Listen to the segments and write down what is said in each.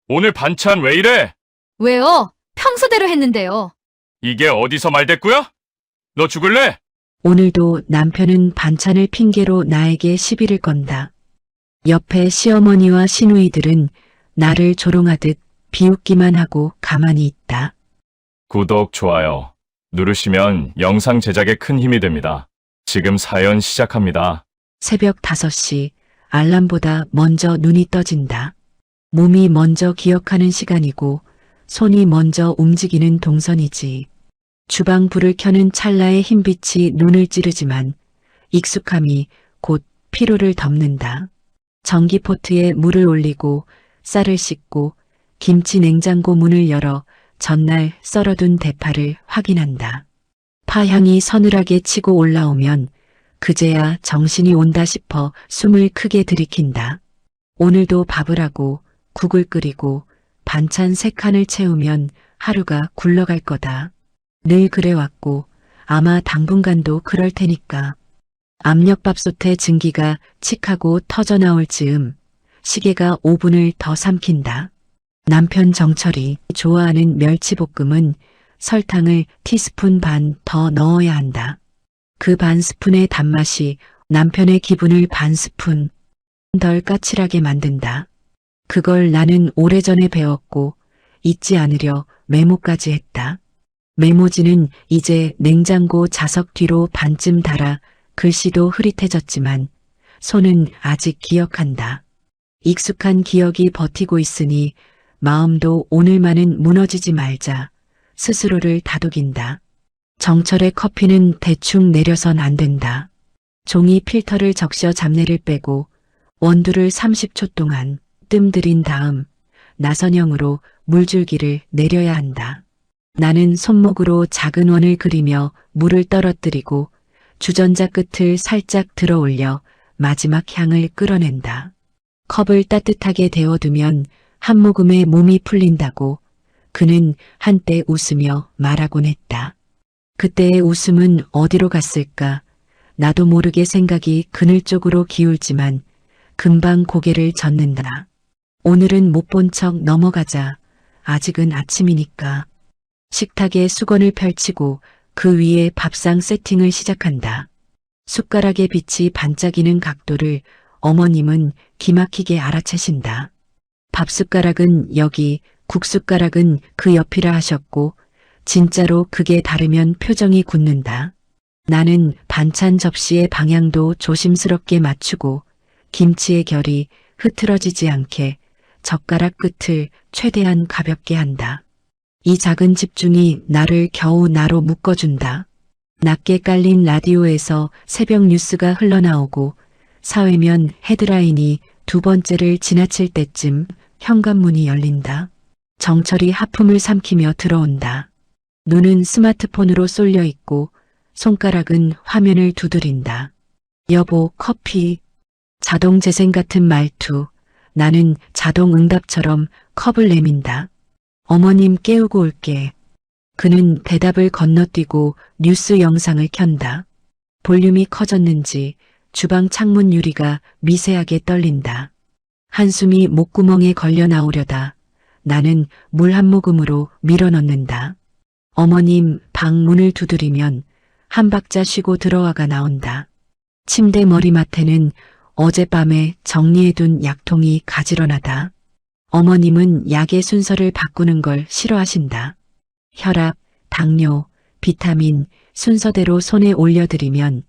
오늘 반찬 왜 이래? 왜요? 평소대로 했는데요. 이게 어디서 말대꾸야? 너 죽을래? 오늘도 남편은 반찬을 핑계로 나에게 시비를 건다. 옆에 시어머니와 시누이들은 나를 조롱하듯 비웃기만 하고 가만히 있다. 구독, 좋아요 누르시면 영상 제작에 큰 힘이 됩니다. 지금 사연 시작합니다. 새벽 5시 알람보다 먼저 눈이 떠진다. 몸이 먼저 기억하는 시간이고 손이 먼저 움직이는 동선이지. 주방 불을 켜는 찰나의 흰빛이 눈을 찌르지만 익숙함이 곧 피로를 덮는다. 전기포트에 물을 올리고 쌀을 씻고 김치 냉장고 문을 열어 전날 썰어둔 대파를 확인한다. 파향이 서늘하게 치고 올라오면 그제야 정신이 온다 싶어 숨을 크게 들이킨다. 오늘도 밥을 하고 국을 끓이고 반찬 3칸을 채우면 하루가 굴러갈 거다. 늘 그래왔고 아마 당분간도 그럴 테니까. 압력밥솥의 증기가 칙하고 터져나올 즈음 시계가 5분을 더 삼킨다. 남편 정철이 좋아하는 멸치볶음은 설탕을 티스푼 반 더 넣어야 한다. 그 반 스푼의 단맛이 남편의 기분을 반 스푼 덜 까칠하게 만든다. 그걸 나는 오래전에 배웠고 잊지 않으려 메모까지 했다. 메모지는 이제 냉장고 자석 뒤로 반쯤 달아 글씨도 흐릿해졌지만 손은 아직 기억한다. 익숙한 기억이 버티고 있으니 마음도 오늘만은 무너지지 말자 스스로를 다독인다. 정철의 커피는 대충 내려선 안 된다. 종이 필터를 적셔 잡내를 빼고 원두를 30초 동안 뜸들인 다음 나선형으로 물줄기를 내려야 한다. 나는 손목으로 작은 원을 그리며 물을 떨어뜨리고 주전자 끝을 살짝 들어 올려 마지막 향을 끌어낸다. 컵을 따뜻하게 데워두면 한 모금에 몸이 풀린다고 그는 한때 웃으며 말하곤 했다. 그때의 웃음은 어디로 갔을까? 나도 모르게 생각이 그늘 쪽으로 기울지만 금방 고개를 젓는다. 오늘은 못 본 척 넘어가자. 아직은 아침이니까. 식탁에 수건을 펼치고 그 위에 밥상 세팅을 시작한다. 숟가락의 빛이 반짝이는 각도를 어머님은 기막히게 알아채신다. 밥숟가락은 여기, 국숟가락은 그 옆이라 하셨고 진짜로 그게 다르면 표정이 굳는다. 나는 반찬 접시의 방향도 조심스럽게 맞추고 김치의 결이 흐트러지지 않게 젓가락 끝을 최대한 가볍게 한다. 이 작은 집중이 나를 겨우 나로 묶어준다. 낮게 깔린 라디오에서 새벽 뉴스가 흘러나오고 사회면 헤드라인이 2번째를 지나칠 때쯤 현관문이 열린다. 정철이 하품을 삼키며 들어온다. 눈은 스마트폰으로 쏠려 있고 손가락은 화면을 두드린다. 여보, 커피. 자동 재생 같은 말투. 나는 자동 응답처럼 컵을 내민다. 어머님 깨우고 올게. 그는 대답을 건너뛰고 뉴스 영상을 켠다. 볼륨이 커졌는지 주방 창문 유리가 미세하게 떨린다. 한숨이 목구멍에 걸려 나오려다 나는 물 한 모금으로 밀어넣는다. 어머님 방 문을 두드리면 한 박자 쉬고 들어와가 나온다. 침대 머리맡에는 어젯밤에 정리해둔 약통이 가지런하다. 어머님은 약의 순서를 바꾸는 걸 싫어하신다. 혈압, 당뇨, 비타민 순서대로 손에 올려드리면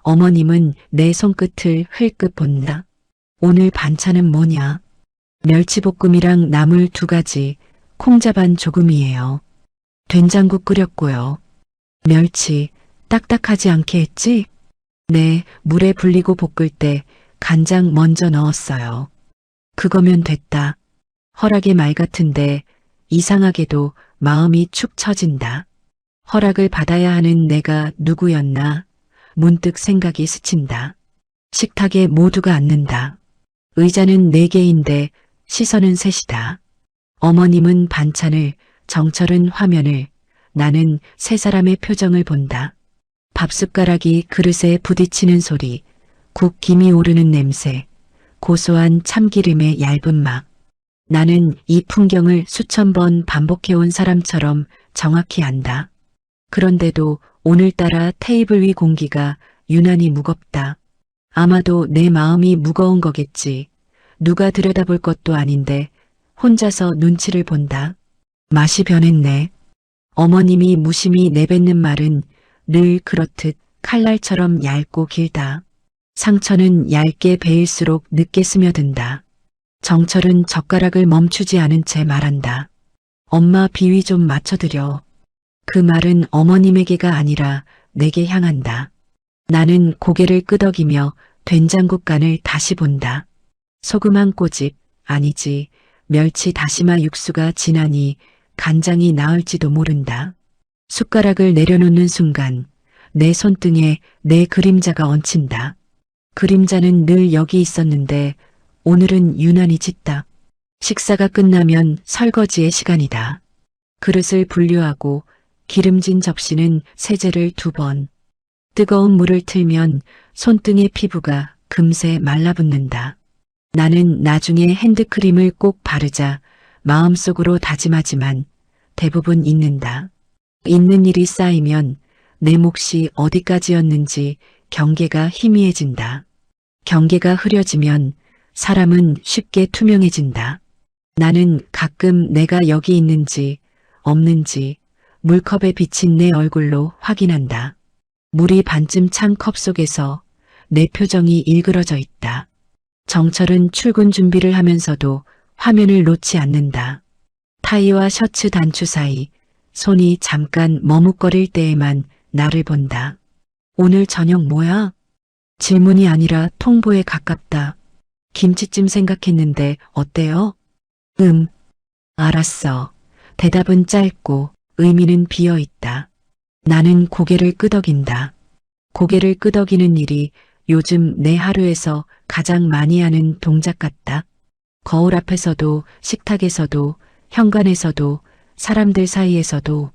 어머님은 내 손끝을 흘끗 본다. 오늘 반찬은 뭐냐? 멸치볶음이랑 나물 2가지, 콩자반 조금이에요. 된장국 끓였고요. 멸치 딱딱하지 않게 했지? 네, 물에 불리고 볶을 때 간장 먼저 넣었어요. 그거면 됐다. 허락의 말 같은데 이상하게도 마음이 축 처진다. 허락을 받아야 하는 내가 누구였나? 문득 생각이 스친다. 식탁에 모두가 앉는다. 의자는 4개인데 시선은 셋이다. 어머님은 반찬을, 정철은 화면을, 나는 3사람의 표정을 본다. 밥숟가락이 그릇에 부딪히는 소리, 국 김이 오르는 냄새, 고소한 참기름의 얇은 막. 나는 이 풍경을 수천 번 반복해온 사람처럼 정확히 안다. 그런데도 오늘따라 테이블 위 공기가 유난히 무겁다. 아마도 내 마음이 무거운 거겠지. 누가 들여다볼 것도 아닌데 혼자서 눈치를 본다. 맛이 변했네. 어머님이 무심히 내뱉는 말은 늘 그렇듯 칼날처럼 얇고 길다. 상처는 얇게 베일수록 늦게 스며든다. 정철은 젓가락을 멈추지 않은 채 말한다. 엄마 비위 좀 맞춰드려. 그 말은 어머님에게가 아니라 내게 향한다. 나는 고개를 끄덕이며 된장국 간을 다시 본다. 소금 한 꼬집, 아니지, 멸치 다시마 육수가 지나니 간장이 나을지도 모른다. 숟가락을 내려놓는 순간 내 손등에 내 그림자가 얹힌다. 그림자는 늘 여기 있었는데 오늘은 유난히 짙다. 식사가 끝나면 설거지의 시간이다. 그릇을 분류하고 기름진 접시는 세제를 2번. 뜨거운 물을 틀면 손등의 피부가 금세 말라붙는다. 나는 나중에 핸드크림을 꼭 바르자 마음속으로 다짐하지만 대부분 잊는다. 잊는 일이 쌓이면 내 몫이 어디까지였는지 경계가 희미해진다. 경계가 흐려지면 사람은 쉽게 투명해진다. 나는 가끔 내가 여기 있는지 없는지 물컵에 비친 내 얼굴로 확인한다. 물이 반쯤 찬 컵 속에서 내 표정이 일그러져 있다. 정철은 출근 준비를 하면서도 화면을 놓지 않는다. 타이와 셔츠 단추 사이 손이 잠깐 머뭇거릴 때에만 나를 본다. 오늘 저녁 뭐야? 질문이 아니라 통보에 가깝다. 김치찜 생각했는데 어때요? 알았어. 대답은 짧고 의미는 비어 있다. 나는 고개를 끄덕인다. 고개를 끄덕이는 일이 요즘 내 하루에서 가장 많이 하는 동작 같다. 거울 앞에서도 식탁에서도 현관에서도 사람들 사이에서도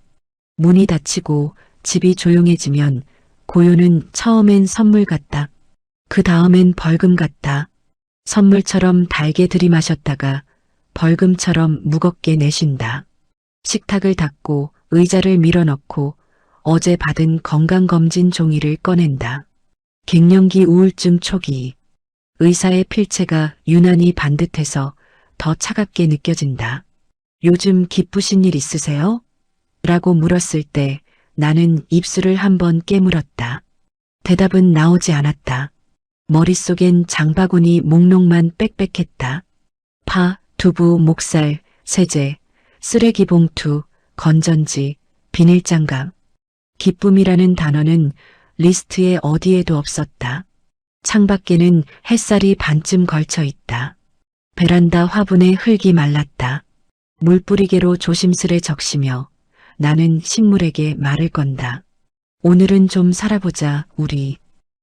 문이 닫히고 집이 조용해지면 고요는 처음엔 선물 같다. 그 다음엔 벌금 같다. 선물처럼 달게 들이마셨다가 벌금처럼 무겁게 내쉰다. 식탁을 닫고 의자를 밀어넣고 어제 받은 건강검진 종이를 꺼낸다. 갱년기 우울증 초기. 의사의 필체가 유난히 반듯해서 더 차갑게 느껴진다. 요즘 기쁘신 일 있으세요? 라고 물었을 때 나는 입술을 한번 깨물었다. 대답은 나오지 않았다. 머릿속엔 장바구니 목록만 빽빽했다. 파, 두부, 목살, 세제, 쓰레기 봉투, 건전지, 비닐장갑. 기쁨이라는 단어는 리스트에 어디에도 없었다. 창밖에는 햇살이 반쯤 걸쳐 있다. 베란다 화분에 흙이 말랐다. 물뿌리개로 조심스레 적시며 나는 식물에게 말을 건다. 오늘은 좀 살아보자, 우리.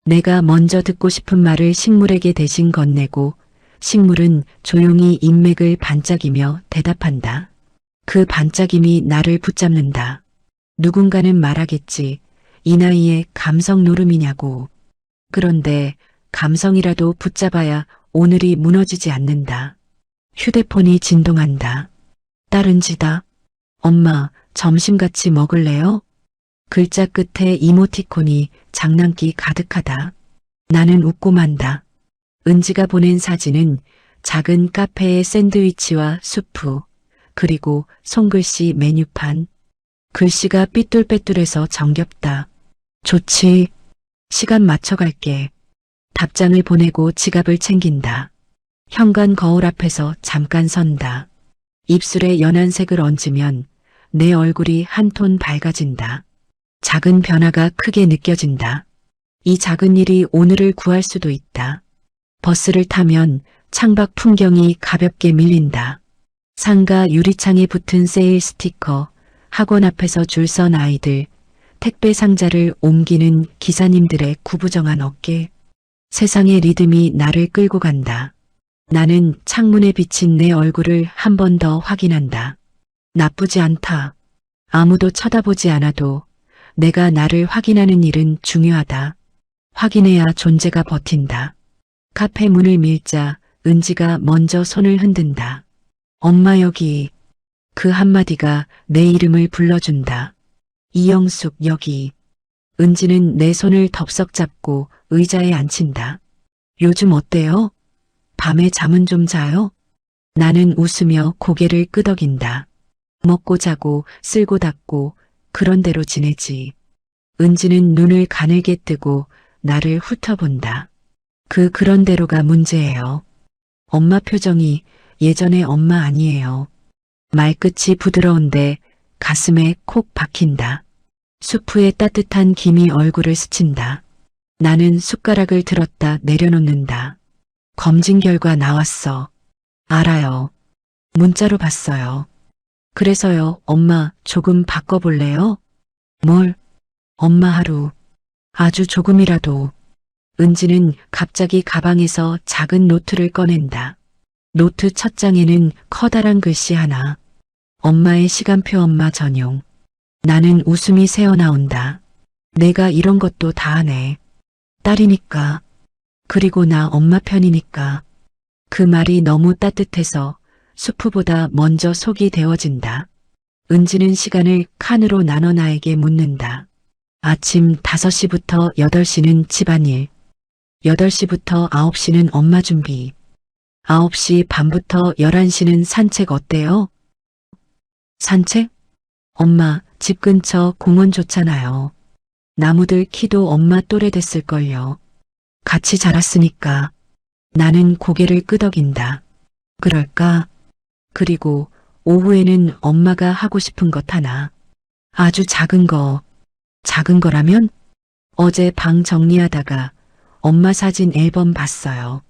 내가 먼저 듣고 싶은 말을 식물에게 대신 건네고 식물은 조용히 인맥을 반짝이며 대답한다. 그 반짝임이 나를 붙잡는다. 누군가는 말하겠지. 이 나이에 감성 노름이냐고. 그런데 감성이라도 붙잡아야 오늘이 무너지지 않는다. 휴대폰이 진동한다. 딸은지다. 엄마, 점심 같이 먹을래요? 글자 끝에 이모티콘이 장난기 가득하다. 나는 웃고 만다. 은지가 보낸 사진은 작은 카페의 샌드위치와 수프, 그리고 손글씨 메뉴판. 글씨가 삐뚤빼뚤해서 정겹다. 좋지. 시간 맞춰갈게. 답장을 보내고 지갑을 챙긴다. 현관 거울 앞에서 잠깐 선다. 입술에 연한 색을 얹으면 내 얼굴이 한 톤 밝아진다. 작은 변화가 크게 느껴진다. 이 작은 일이 오늘을 구할 수도 있다. 버스를 타면 창밖 풍경이 가볍게 밀린다. 상가 유리창에 붙은 세일 스티커, 학원 앞에서 줄 선 아이들, 택배 상자를 옮기는 기사님들의 구부정한 어깨. 세상의 리듬이 나를 끌고 간다. 나는 창문에 비친 내 얼굴을 한 번 더 확인한다. 나쁘지 않다. 아무도 쳐다보지 않아도 내가 나를 확인하는 일은 중요하다. 확인해야 존재가 버틴다. 카페 문을 밀자 은지가 먼저 손을 흔든다. 엄마 여기. 그 한마디가 내 이름을 불러준다. 이영숙 여기. 은지는 내 손을 덥석 잡고 의자에 앉힌다. 요즘 어때요? 밤에 잠은 좀 자요? 나는 웃으며 고개를 끄덕인다. 먹고 자고 쓸고 닦고 그런 대로 지내지. 은지는 눈을 가늘게 뜨고 나를 훑어본다. 그런 대로가 문제예요. 엄마 표정이 예전의 엄마 아니에요. 말끝이 부드러운데 가슴에 콕 박힌다. 수프의 따뜻한 김이 얼굴을 스친다. 나는 숟가락을 들었다 내려놓는다. 검진 결과 나왔어. 알아요. 문자로 봤어요. 그래서요, 엄마 조금 바꿔볼래요? 뭘? 엄마 하루. 아주 조금이라도. 은지는 갑자기 가방에서 작은 노트를 꺼낸다. 노트 첫 장에는 커다란 글씨 하나. 엄마의 시간표 엄마 전용. 나는 웃음이 새어나온다. 내가 이런 것도 다 하네. 딸이니까. 그리고 나 엄마 편이니까. 그 말이 너무 따뜻해서 수프보다 먼저 속이 데워진다. 은지는 시간을 칸으로 나눠 나에게 묻는다. 아침 5시부터 8시는 집안일. 8시부터 9시는 엄마 준비. 9시 반부터 11시는 산책 어때요? 산책? 엄마, 집 근처 공원 좋잖아요. 나무들 키도 엄마 또래 됐을걸요. 같이 자랐으니까. 나는 고개를 끄덕인다. 그럴까? 그리고 오후에는 엄마가 하고 싶은 것 하나. 아주 작은 거. 작은 거라면? 어제 방 정리하다가 엄마 사진 앨범 봤어요.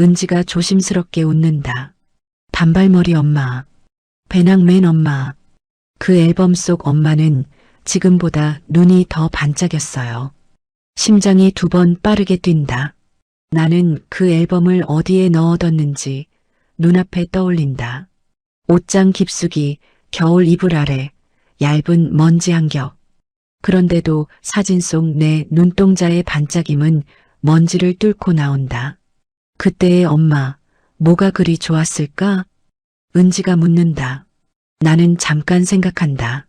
은지가 조심스럽게 웃는다. 단발머리 엄마. 배낭맨 엄마. 그 앨범 속 엄마는 지금보다 눈이 더 반짝였어요. 심장이 2번 빠르게 뛴다. 나는 그 앨범을 어디에 넣어뒀는지 눈앞에 떠올린다. 옷장 깊숙이 겨울 이불 아래 얇은 먼지 한 겹. 그런데도 사진 속 내 눈동자의 반짝임은 먼지를 뚫고 나온다. 그때의 엄마, 뭐가 그리 좋았을까? 은지가 묻는다. 나는 잠깐 생각한다.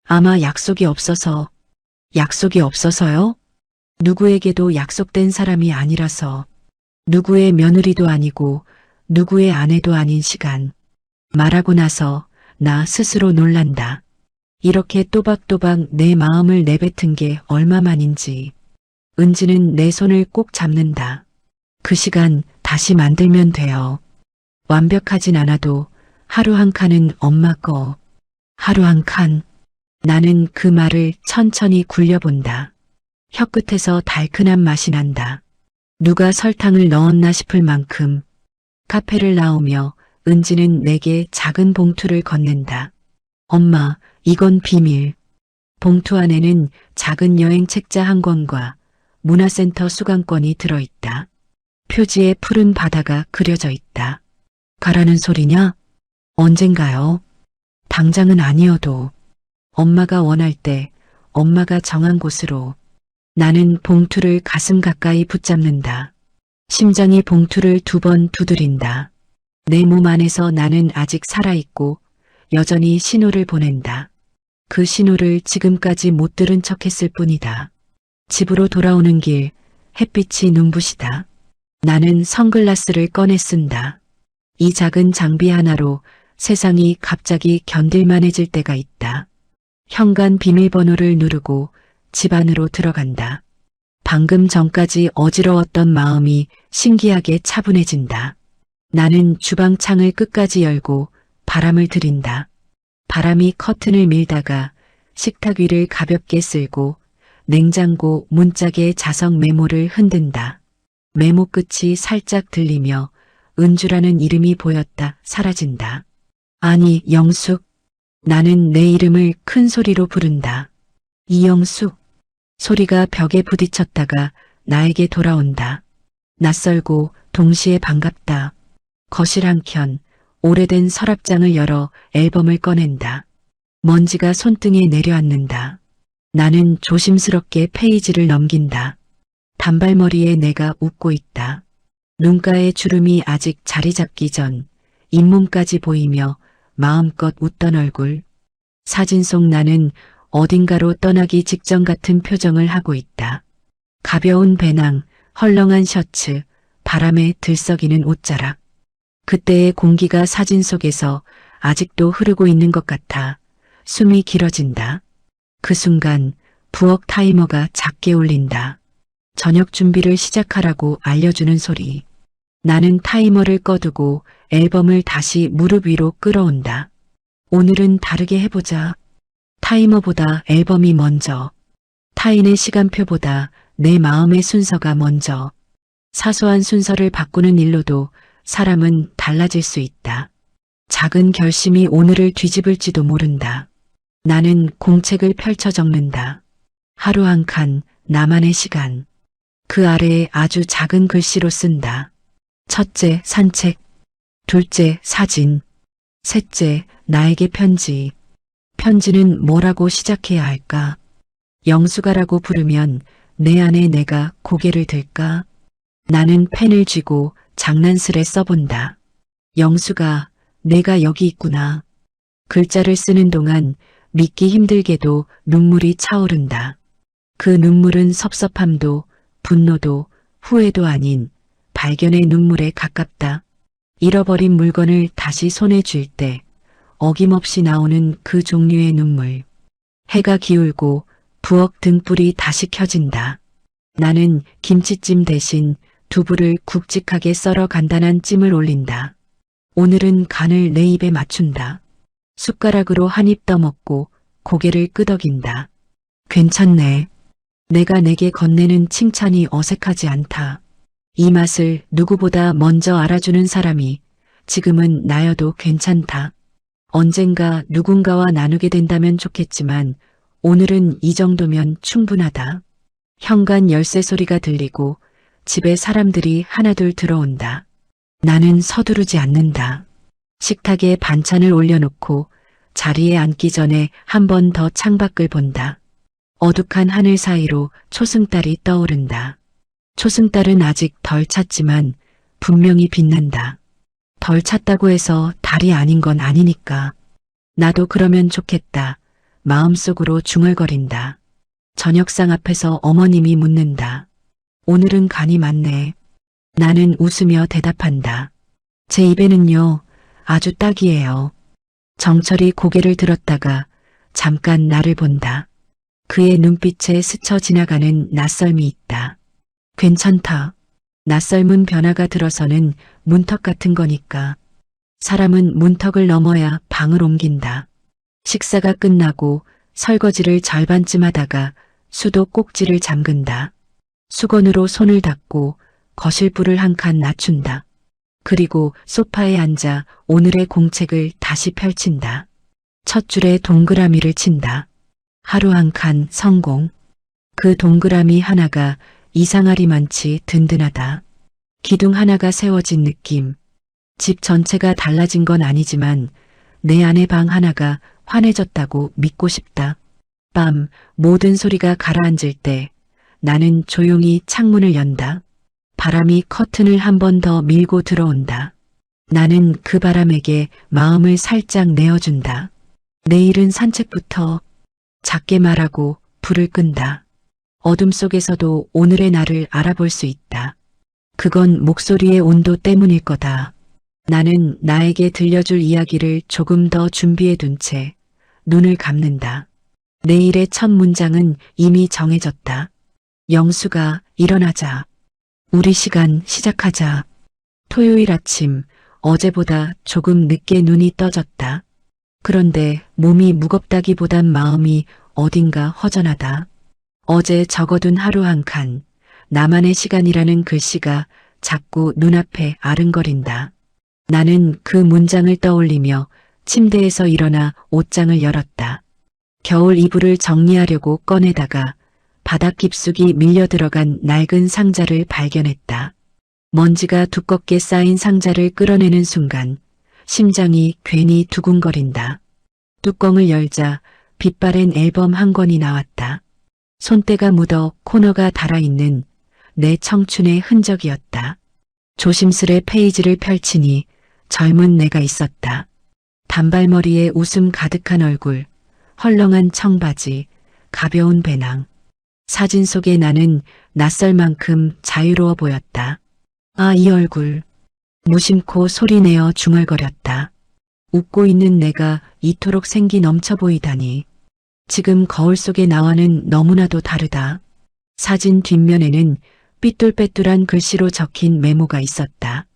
아마 약속이 없어서. 약속이 없어서요? 누구에게도 약속된 사람이 아니라서. 누구의 며느리도 아니고 누구의 아내도 아닌 시간. 말하고 나서 나 스스로 놀란다. 이렇게 또박또박 내 마음을 내뱉은 게 얼마만인지. 은지는 내 손을 꼭 잡는다. 그 시간 다시 만들면 돼요. 완벽하진 않아도 하루 한 칸은 엄마 거. 하루 한 칸. 나는 그 말을 천천히 굴려본다. 혀끝에서 달큰한 맛이 난다. 누가 설탕을 넣었나 싶을 만큼. 카페를 나오며 은지는 내게 작은 봉투를 건넨다. 엄마, 이건 비밀. 봉투 안에는 작은 여행 책자 한 권과 문화센터 수강권이 들어있다. 표지에 푸른 바다가 그려져 있다. 가라는 소리냐? 언젠가요? 당장은 아니어도. 엄마가 원할 때, 엄마가 정한 곳으로. 나는 봉투를 가슴 가까이 붙잡는다. 심장이 봉투를 2번 두드린다. 내 몸 안에서 나는 아직 살아있고 여전히 신호를 보낸다. 그 신호를 지금까지 못 들은 척했을 뿐이다. 집으로 돌아오는 길, 햇빛이 눈부시다. 나는 선글라스를 꺼내 쓴다. 이 작은 장비 하나로 세상이 갑자기 견딜만해질 때가 있다. 현관 비밀번호를 누르고 집 안으로 들어간다. 방금 전까지 어지러웠던 마음이 신기하게 차분해진다. 나는 주방 창을 끝까지 열고 바람을 들인다. 바람이 커튼을 밀다가 식탁 위를 가볍게 쓸고 냉장고 문짝의 자석 메모를 흔든다. 메모 끝이 살짝 들리며 은주라는 이름이 보였다 사라진다. 아니, 영숙. 나는 내 이름을 큰 소리로 부른다. 이영숙. 소리가 벽에 부딪혔다가 나에게 돌아온다. 낯설고 동시에 반갑다. 거실 한켠 오래된 서랍장을 열어 앨범을 꺼낸다. 먼지가 손등에 내려앉는다. 나는 조심스럽게 페이지를 넘긴다. 단발머리에 내가 웃고 있다. 눈가에 주름이 아직 자리 잡기 전 잇몸까지 보이며 마음껏 웃던 얼굴. 사진 속 나는 어딘가로 떠나기 직전 같은 표정을 하고 있다. 가벼운 배낭, 헐렁한 셔츠, 바람에 들썩이는 옷자락. 그때의 공기가 사진 속에서 아직도 흐르고 있는 것 같아 숨이 길어진다. 그 순간 부엌 타이머가 작게 울린다. 저녁 준비를 시작하라고 알려주는 소리. 나는 타이머를 꺼두고 앨범을 다시 무릎 위로 끌어온다. 오늘은 다르게 해보자. 타이머보다 앨범이 먼저. 타인의 시간표보다 내 마음의 순서가 먼저. 사소한 순서를 바꾸는 일로도 사람은 달라질 수 있다. 작은 결심이 오늘을 뒤집을지도 모른다. 나는 공책을 펼쳐 적는다. 하루 한 칸, 나만의 시간. 그 아래에 아주 작은 글씨로 쓴다. 첫째, 산책. 둘째, 사진. 셋째, 나에게 편지. 편지는 뭐라고 시작해야 할까? 영수가라고 부르면 내 안에 내가 고개를 들까? 나는 펜을 쥐고 장난스레 써본다. 영수가, 내가 여기 있구나. 글자를 쓰는 동안 믿기 힘들게도 눈물이 차오른다. 그 눈물은 섭섭함도 분노도 후회도 아닌 발견의 눈물에 가깝다. 잃어버린 물건을 다시 손에 쥘 때 어김없이 나오는 그 종류의 눈물. 해가 기울고 부엌 등불이 다시 켜진다. 나는 김치찜 대신 두부를 굵직하게 썰어 간단한 찜을 올린다. 오늘은 간을 내 입에 맞춘다. 숟가락으로 한 입 떠먹고 고개를 끄덕인다. 괜찮네. 내가 내게 건네는 칭찬이 어색하지 않다. 이 맛을 누구보다 먼저 알아주는 사람이 지금은 나여도 괜찮다. 언젠가 누군가와 나누게 된다면 좋겠지만 오늘은 이 정도면 충분하다. 현관 열쇠 소리가 들리고 집에 사람들이 하나둘 들어온다. 나는 서두르지 않는다. 식탁에 반찬을 올려놓고 자리에 앉기 전에 한 번 더 창밖을 본다. 어둑한 하늘 사이로 초승달이 떠오른다. 초승달은 아직 덜 찼지만 분명히 빛난다. 덜 찼다고 해서 달이 아닌 건 아니니까. 나도 그러면 좋겠다. 마음속으로 중얼거린다. 저녁상 앞에서 어머님이 묻는다. 오늘은 간이 많네. 나는 웃으며 대답한다. 제 입에는요, 아주 딱이에요. 정철이 고개를 들었다가 잠깐 나를 본다. 그의 눈빛에 스쳐 지나가는 낯설미 있다. 괜찮다. 낯설문 변화가 들어서는 문턱 같은 거니까. 사람은 문턱을 넘어야 방을 옮긴다. 식사가 끝나고 설거지를 절반쯤 하다가 수도 꼭지를 잠근다. 수건으로 손을 닦고 거실 불을 한 칸 낮춘다. 그리고 소파에 앉아 오늘의 공책을 다시 펼친다. 첫 줄에 동그라미를 친다. 하루 한 칸 성공. 그 동그라미 하나가 이상하리만치 든든하다. 기둥 하나가 세워진 느낌. 집 전체가 달라진 건 아니지만 내 안의 방 하나가 환해졌다고 믿고 싶다. 밤 모든 소리가 가라앉을 때 나는 조용히 창문을 연다. 바람이 커튼을 한 번 더 밀고 들어온다. 나는 그 바람에게 마음을 살짝 내어준다. 내일은 산책부터. 작게 말하고 불을 끈다. 어둠 속에서도 오늘의 나를 알아볼 수 있다. 그건 목소리의 온도 때문일 거다. 나는 나에게 들려줄 이야기를 조금 더 준비해 둔 채 눈을 감는다. 내일의 첫 문장은 이미 정해졌다. 영수가 일어나자. 우리 시간 시작하자. 토요일 아침, 어제보다 조금 늦게 눈이 떠졌다. 그런데 몸이 무겁다기보단 마음이 어딘가 허전하다. 어제 적어둔 하루 한 칸, 나만의 시간이라는 글씨가 자꾸 눈앞에 아른거린다. 나는 그 문장을 떠올리며 침대에서 일어나 옷장을 열었다. 겨울 이불을 정리하려고 꺼내다가 바닥 깊숙이 밀려 들어간 낡은 상자를 발견했다. 먼지가 두껍게 쌓인 상자를 끌어내는 순간 심장이 괜히 두근거린다. 뚜껑을 열자 빛바랜 앨범 한 권이 나왔다. 손때가 묻어 코너가 달아있는 내 청춘의 흔적이었다. 조심스레 페이지를 펼치니 젊은 내가 있었다. 단발머리에 웃음 가득한 얼굴, 헐렁한 청바지, 가벼운 배낭. 사진 속의 나는 낯설 만큼 자유로워 보였다. 아, 이 얼굴. 무심코 소리내어 중얼거렸다. 웃고 있는 내가 이토록 생기 넘쳐 보이다니. 지금 거울 속의 나와는 너무나도 다르다. 사진 뒷면에는 삐뚤빼뚤한 글씨로 적힌 메모가 있었다.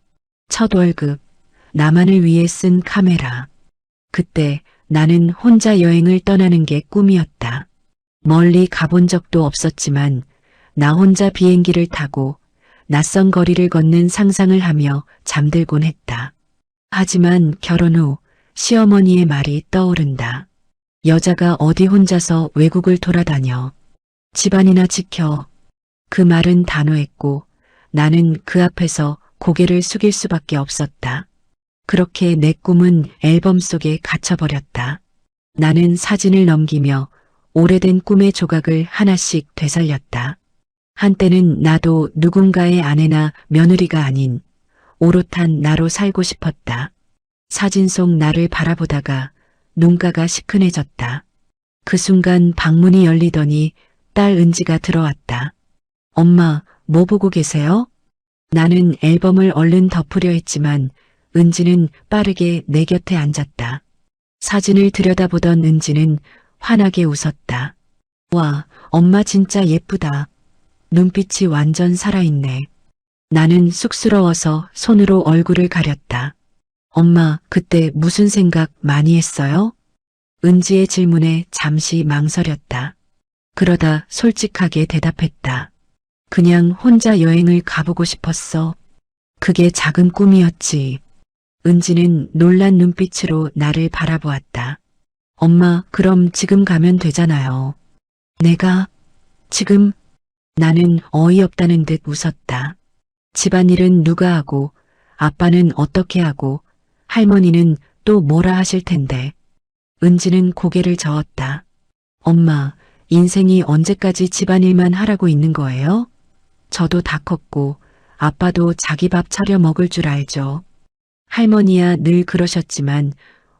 첫 월급, 나만을 위해 쓴 카메라. 그때 나는 혼자 여행을 떠나는 게 꿈이었다. 멀리 가본 적도 없었지만 나 혼자 비행기를 타고 낯선 거리를 걷는 상상을 하며 잠들곤 했다. 하지만 결혼 후 시어머니의 말이 떠오른다. 여자가 어디 혼자서 외국을 돌아다녀. 집안이나 지켜. 그 말은 단호했고 나는 그 앞에서 고개를 숙일 수밖에 없었다. 그렇게 내 꿈은 앨범 속에 갇혀버렸다. 나는 사진을 넘기며 오래된 꿈의 조각을 하나씩 되살렸다. 한때는 나도 누군가의 아내나 며느리가 아닌 오롯한 나로 살고 싶었다. 사진 속 나를 바라보다가 눈가가 시큰해졌다. 그 순간 방문이 열리더니 딸 은지가 들어왔다. 엄마, 뭐 보고 계세요? 나는 앨범을 얼른 덮으려 했지만 은지는 빠르게 내 곁에 앉았다. 사진을 들여다보던 은지는 환하게 웃었다. 와, 엄마 진짜 예쁘다. 눈빛이 완전 살아있네. 나는 쑥스러워서 손으로 얼굴을 가렸다. 엄마, 그때 무슨 생각 많이 했어요? 은지의 질문에 잠시 망설였다. 그러다 솔직하게 대답했다. 그냥 혼자 여행을 가보고 싶었어. 그게 작은 꿈이었지. 은지는 놀란 눈빛으로 나를 바라보았다. 엄마, 그럼 지금 가면 되잖아요. 내가 지금? 나는 어이없다는 듯 웃었다. 집안일은 누가 하고 아빠는 어떻게 하고 할머니는 또 뭐라 하실 텐데. 은지는 고개를 저었다. 엄마, 인생이 언제까지 집안일만 하라고 있는 거예요? 저도 다 컸고 아빠도 자기 밥 차려 먹을 줄 알죠. 할머니야 늘 그러셨지만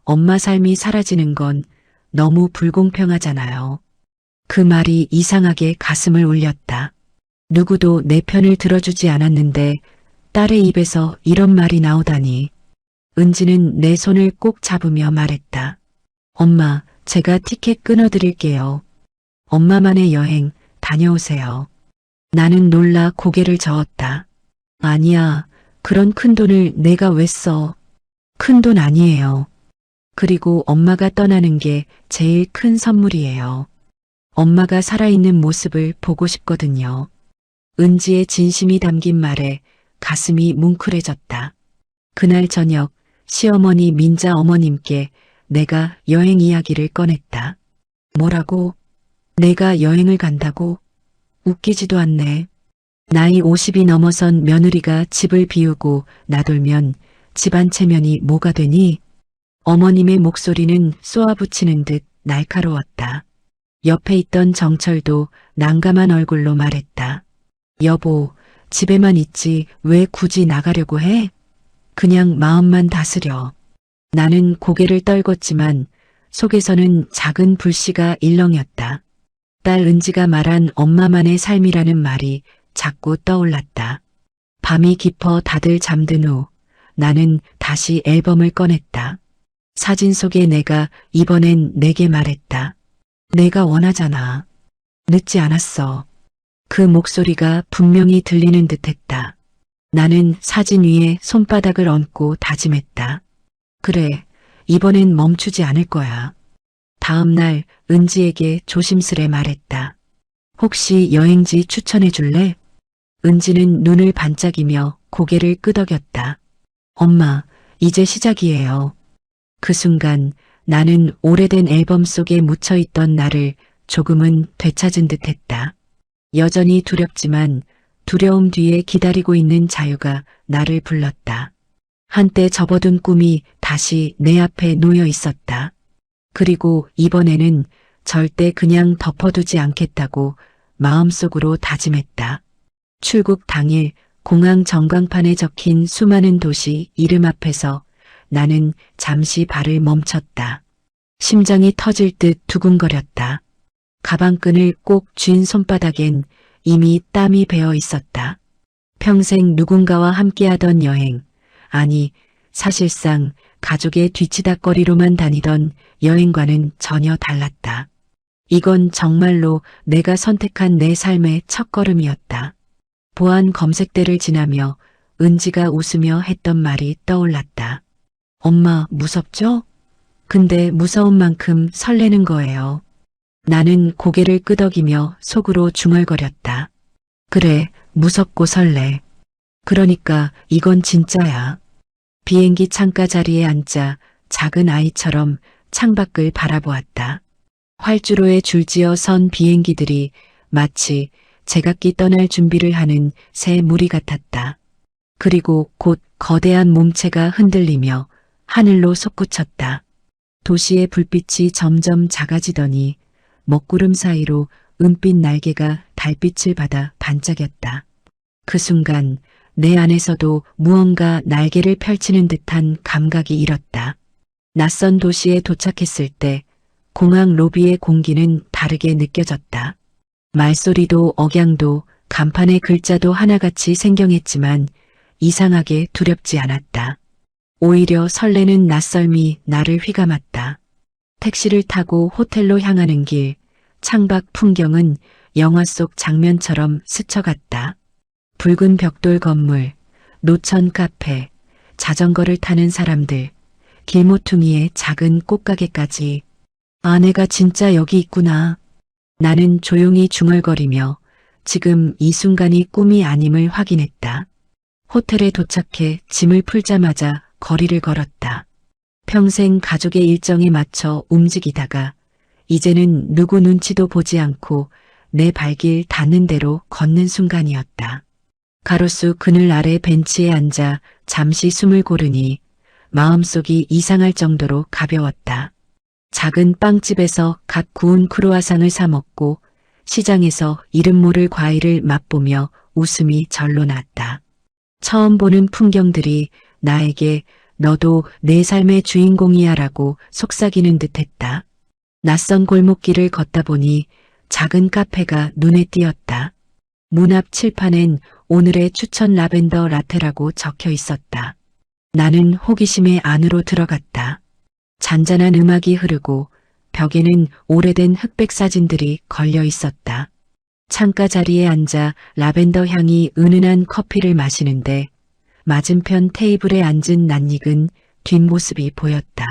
엄마 삶이 사라지는 건 너무 불공평하잖아요. 그 말이 이상하게 가슴을 울렸다. 누구도 내 편을 들어주지 않았는데 딸의 입에서 이런 말이 나오다니. 은지는 내 손을 꼭 잡으며 말했다. 엄마, 제가 티켓 끊어드릴게요. 엄마만의 여행 다녀오세요. 나는 놀라 고개를 저었다. 아니야, 그런 큰 돈을 내가 왜 써? 큰 돈 아니에요. 그리고 엄마가 떠나는 게 제일 큰 선물이에요. 엄마가 살아있는 모습을 보고 싶거든요. 은지의 진심이 담긴 말에 가슴이 뭉클해졌다. 그날 저녁 시어머니 민자 어머님께 내가 여행 이야기를 꺼냈다. 뭐라고? 내가 여행을 간다고? 웃기지도 않네. 나이 50이 넘어선 며느리가 집을 비우고 나돌면 집안 체면이 뭐가 되니? 어머님의 목소리는 쏘아붙이는 듯 날카로웠다. 옆에 있던 정철도 난감한 얼굴로 말했다. 여보, 집에만 있지 왜 굳이 나가려고 해? 그냥 마음만 다스려. 나는 고개를 떨궜지만 속에서는 작은 불씨가 일렁였다. 딸 은지가 말한 엄마만의 삶이라는 말이 자꾸 떠올랐다. 밤이 깊어 다들 잠든 후 나는 다시 앨범을 꺼냈다. 사진 속의 내가 이번엔 내게 말했다. 내가 원하잖아. 늦지 않았어. 그 목소리가 분명히 들리는 듯했다. 나는 사진 위에 손바닥을 얹고 다짐했다. 그래, 이번엔 멈추지 않을 거야. 다음 날 은지에게 조심스레 말했다. 혹시 여행지 추천해 줄래? 은지는 눈을 반짝이며 고개를 끄덕였다. 엄마, 이제 시작이에요. 그 순간 나는 오래된 앨범 속에 묻혀있던 나를 조금은 되찾은 듯했다. 여전히 두렵지만 두려움 뒤에 기다리고 있는 자유가 나를 불렀다. 한때 접어둔 꿈이 다시 내 앞에 놓여 있었다. 그리고 이번에는 절대 그냥 덮어두지 않겠다고 마음속으로 다짐했다. 출국 당일 공항 전광판에 적힌 수많은 도시 이름 앞에서 나는 잠시 발을 멈췄다. 심장이 터질 듯 두근거렸다. 가방끈을 꼭 쥔 손바닥엔 이미 땀이 배어 있었다. 평생 누군가와 함께하던 여행, 아니 사실상 가족의 뒤치다꺼리로만 다니던 여행과는 전혀 달랐다. 이건 정말로 내가 선택한 내 삶의 첫걸음이었다. 보안 검색대를 지나며 은지가 웃으며 했던 말이 떠올랐다. 엄마 무섭죠? 근데 무서운 만큼 설레는 거예요. 나는 고개를 끄덕이며 속으로 중얼거렸다. 그래, 무섭고 설레. 그러니까 이건 진짜야. 비행기 창가 자리에 앉자 작은 아이처럼 창밖을 바라보았다. 활주로에 줄지어 선 비행기들이 마치 제각기 떠날 준비를 하는 새 무리 같았다. 그리고 곧 거대한 몸체가 흔들리며 하늘로 솟구쳤다. 도시의 불빛이 점점 작아지더니 먹구름 사이로 은빛 날개가 달빛을 받아 반짝였다. 그 순간 내 안에서도 무언가 날개를 펼치는 듯한 감각이 일었다. 낯선 도시에 도착했을 때 공항 로비의 공기는 다르게 느껴졌다. 말소리도 억양도 간판의 글자도 하나같이 생경했지만 이상하게 두렵지 않았다. 오히려 설레는 낯설미 나를 휘감았다. 택시를 타고 호텔로 향하는 길, 창밖 풍경은 영화 속 장면처럼 스쳐갔다. 붉은 벽돌 건물, 노천 카페, 자전거를 타는 사람들, 길모퉁이의 작은 꽃가게까지. 아, 내가 진짜 여기 있구나. 나는 조용히 중얼거리며 지금 이 순간이 꿈이 아님을 확인했다. 호텔에 도착해 짐을 풀자마자 거리를 걸었다. 평생 가족의 일정에 맞춰 움직이다가 이제는 누구 눈치도 보지 않고 내 발길 닿는 대로 걷는 순간이었다. 가로수 그늘 아래 벤치에 앉아 잠시 숨을 고르니 마음속이 이상할 정도로 가벼웠다. 작은 빵집에서 갓 구운 크루아상을 사 먹고 시장에서 이름 모를 과일을 맛보며 웃음이 절로 났다. 처음 보는 풍경들이 나에게 너도 내 삶의 주인공이야 라고 속삭이는 듯했다. 낯선 골목길을 걷다 보니 작은 카페가 눈에 띄었다. 문 앞 칠판엔 오늘의 추천 라벤더 라테라고 적혀 있었다. 나는 호기심에 안으로 들어갔다. 잔잔한 음악이 흐르고 벽에는 오래된 흑백 사진들이 걸려 있었다. 창가 자리에 앉아 라벤더 향이 은은한 커피를 마시는데 맞은편 테이블에 앉은 낯익은 뒷모습이 보였다.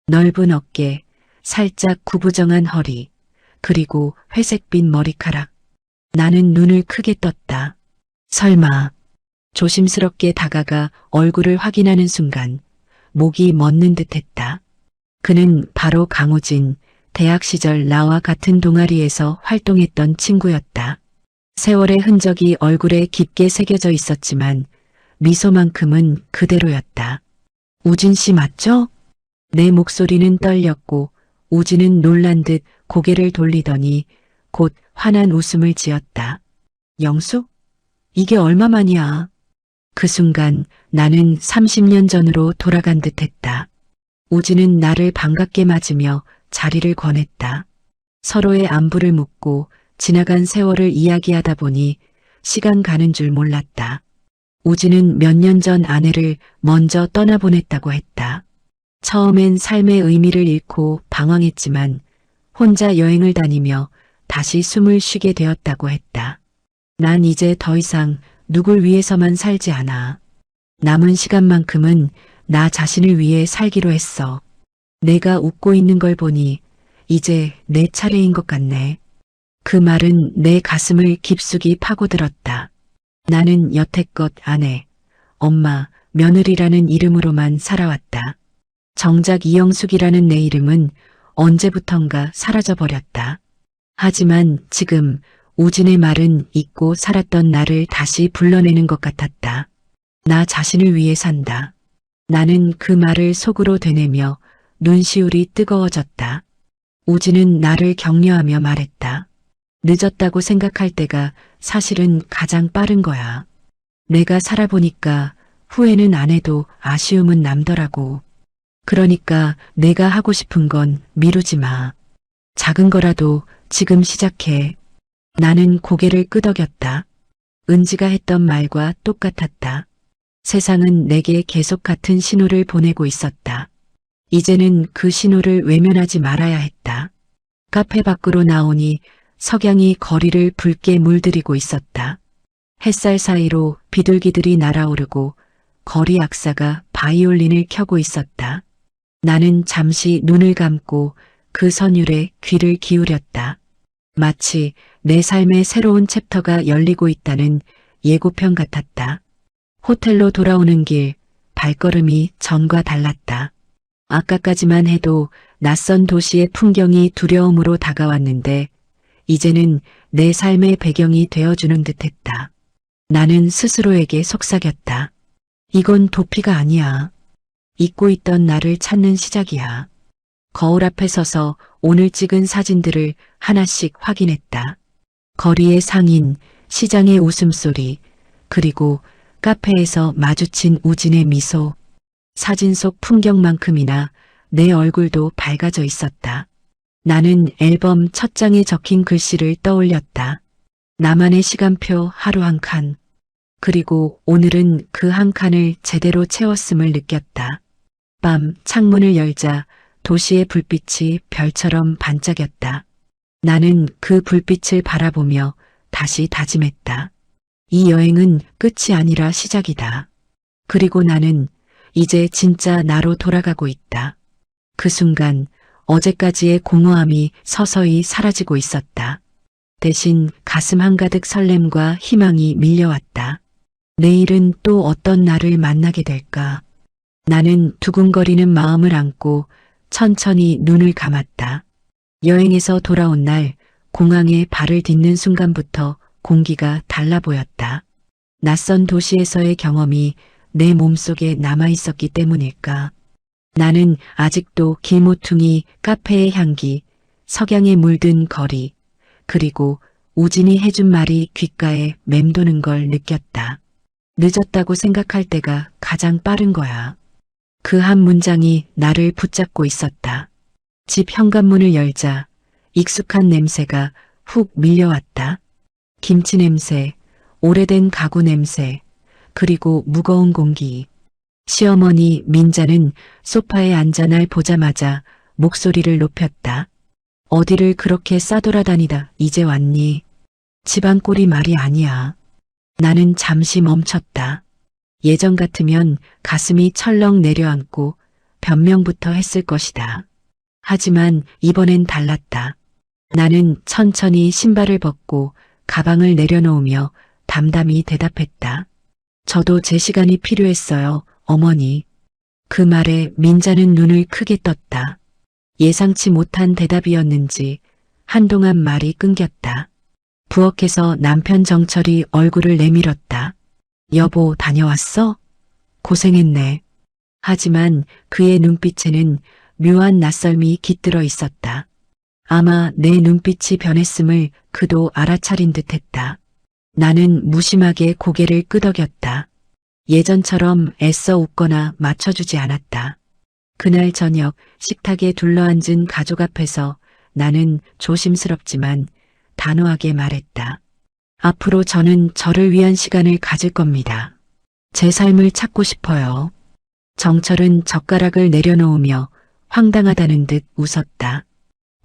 넓은 어깨, 살짝 구부정한 허리, 그리고 회색빛 머리카락. 나는 눈을 크게 떴다. 설마. 조심스럽게 다가가 얼굴을 확인하는 순간 목이 멎는 듯했다. 그는 바로 강우진, 대학 시절 나와 같은 동아리에서 활동했던 친구였다. 세월의 흔적이 얼굴에 깊게 새겨져 있었지만 미소만큼은 그대로였다. 우진 씨 맞죠? 내 목소리는 떨렸고 우진은 놀란 듯 고개를 돌리더니 곧 환한 웃음을 지었다. 영수? 이게 얼마만이야? 그 순간 나는 30년 전으로 돌아간 듯했다. 우진은 나를 반갑게 맞으며 자리를 권했다. 서로의 안부를 묻고 지나간 세월을 이야기하다 보니 시간 가는 줄 몰랐다. 우진은 몇 년 전 아내를 먼저 떠나보냈다고 했다. 처음엔 삶의 의미를 잃고 방황했지만 혼자 여행을 다니며 다시 숨을 쉬게 되었다고 했다. 난 이제 더 이상 누굴 위해서만 살지 않아. 남은 시간만큼은 나 자신을 위해 살기로 했어. 내가 웃고 있는 걸 보니 이제 내 차례인 것 같네. 그 말은 내 가슴을 깊숙이 파고들었다. 나는 여태껏 아내, 엄마, 며느리라는 이름으로만 살아왔다. 정작 이영숙이라는 내 이름은 언제부턴가 사라져버렸다. 하지만 지금 우진의 말은 잊고 살았던 나를 다시 불러내는 것 같았다. 나 자신을 위해 산다. 나는 그 말을 속으로 되뇌며 눈시울이 뜨거워졌다. 우진은 나를 격려하며 말했다. 늦었다고 생각할 때가 사실은 가장 빠른 거야. 내가 살아보니까 후회는 안 해도 아쉬움은 남더라고. 그러니까 내가 하고 싶은 건 미루지 마. 작은 거라도 지금 시작해. 나는 고개를 끄덕였다. 은지가 했던 말과 똑같았다. 세상은 내게 계속 같은 신호를 보내고 있었다. 이제는 그 신호를 외면하지 말아야 했다. 카페 밖으로 나오니 석양이 거리를 붉게 물들이고 있었다. 햇살 사이로 비둘기들이 날아오르고 거리 악사가 바이올린을 켜고 있었다. 나는 잠시 눈을 감고 그 선율에 귀를 기울였다. 마치 내 삶의 새로운 챕터가 열리고 있다는 예고편 같았다. 호텔로 돌아오는 길, 발걸음이 전과 달랐다. 아까까지만 해도 낯선 도시의 풍경이 두려움으로 다가왔는데 이제는 내 삶의 배경이 되어주는 듯했다. 나는 스스로에게 속삭였다. 이건 도피가 아니야. 잊고 있던 나를 찾는 시작이야. 거울 앞에 서서 오늘 찍은 사진들을 하나씩 확인했다. 거리의 상인, 시장의 웃음소리, 그리고 카페에서 마주친 우진의 미소. 사진 속 풍경만큼이나 내 얼굴도 밝아져 있었다. 나는 앨범 첫 장에 적힌 글씨를 떠올렸다. 나만의 시간표 하루 한 칸. 그리고 오늘은 그 한 칸을 제대로 채웠음을 느꼈다. 밤 창문을 열자 도시의 불빛이 별처럼 반짝였다. 나는 그 불빛을 바라보며 다시 다짐했다. 이 여행은 끝이 아니라 시작이다. 그리고 나는 이제 진짜 나로 돌아가고 있다. 그 순간 어제까지의 공허함이 서서히 사라지고 있었다. 대신 가슴 한가득 설렘과 희망이 밀려왔다. 내일은 또 어떤 나를 만나게 될까? 나는 두근거리는 마음을 안고 천천히 눈을 감았다. 여행에서 돌아온 날 공항에 발을 딛는 순간부터 공기가 달라 보였다. 낯선 도시에서의 경험이 내 몸속에 남아 있었기 때문일까? 나는 아직도 길모퉁이, 카페의 향기, 석양에 물든 거리, 그리고 우진이 해준 말이 귓가에 맴도는 걸 느꼈다. 늦었다고 생각할 때가 가장 빠른 거야. 그 한 문장이 나를 붙잡고 있었다. 집 현관문을 열자 익숙한 냄새가 훅 밀려왔다. 김치 냄새, 오래된 가구 냄새, 그리고 무거운 공기. 시어머니 민자는 소파에 앉아 날 보자마자 목소리를 높였다. 어디를 그렇게 싸돌아다니다 이제 왔니? 집안 꼴이 말이 아니야. 나는 잠시 멈췄다. 예전 같으면 가슴이 철렁 내려앉고 변명부터 했을 것이다. 하지만 이번엔 달랐다. 나는 천천히 신발을 벗고 가방을 내려놓으며 담담히 대답했다. 저도 제 시간이 필요했어요, 어머니. 그 말에 민자는 눈을 크게 떴다. 예상치 못한 대답이었는지 한동안 말이 끊겼다. 부엌에서 남편 정철이 얼굴을 내밀었다. 여보, 다녀왔어? 고생했네. 하지만 그의 눈빛에는 묘한 낯설미 깃들어 있었다. 아마 내 눈빛이 변했음을 그도 알아차린 듯했다. 나는 무심하게 고개를 끄덕였다. 예전처럼 애써 웃거나 맞춰주지 않았다. 그날 저녁 식탁에 둘러앉은 가족 앞에서 나는 조심스럽지만 단호하게 말했다. 앞으로 저는 저를 위한 시간을 가질 겁니다. 제 삶을 찾고 싶어요. 정철은 젓가락을 내려놓으며 황당하다는 듯 웃었다.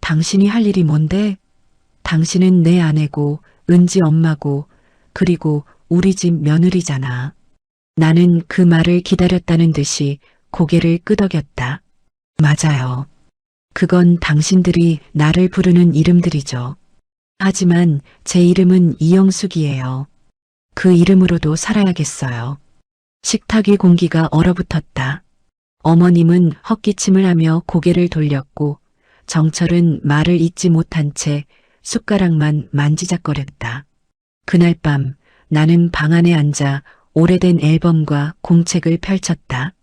당신이 할 일이 뭔데? 당신은 내 아내고 은지 엄마고 그리고 우리 집 며느리잖아. 나는 그 말을 기다렸다는 듯이 고개를 끄덕였다. 맞아요. 그건 당신들이 나를 부르는 이름들이죠. 하지만 제 이름은 이영숙이에요. 그 이름으로도 살아야겠어요. 식탁 위 공기가 얼어붙었다. 어머님은 헛기침을 하며 고개를 돌렸고 정철은 말을 잇지 못한 채 숟가락만 만지작거렸다. 그날 밤 나는 방 안에 앉아 오래된 앨범과 공책을 펼쳤다.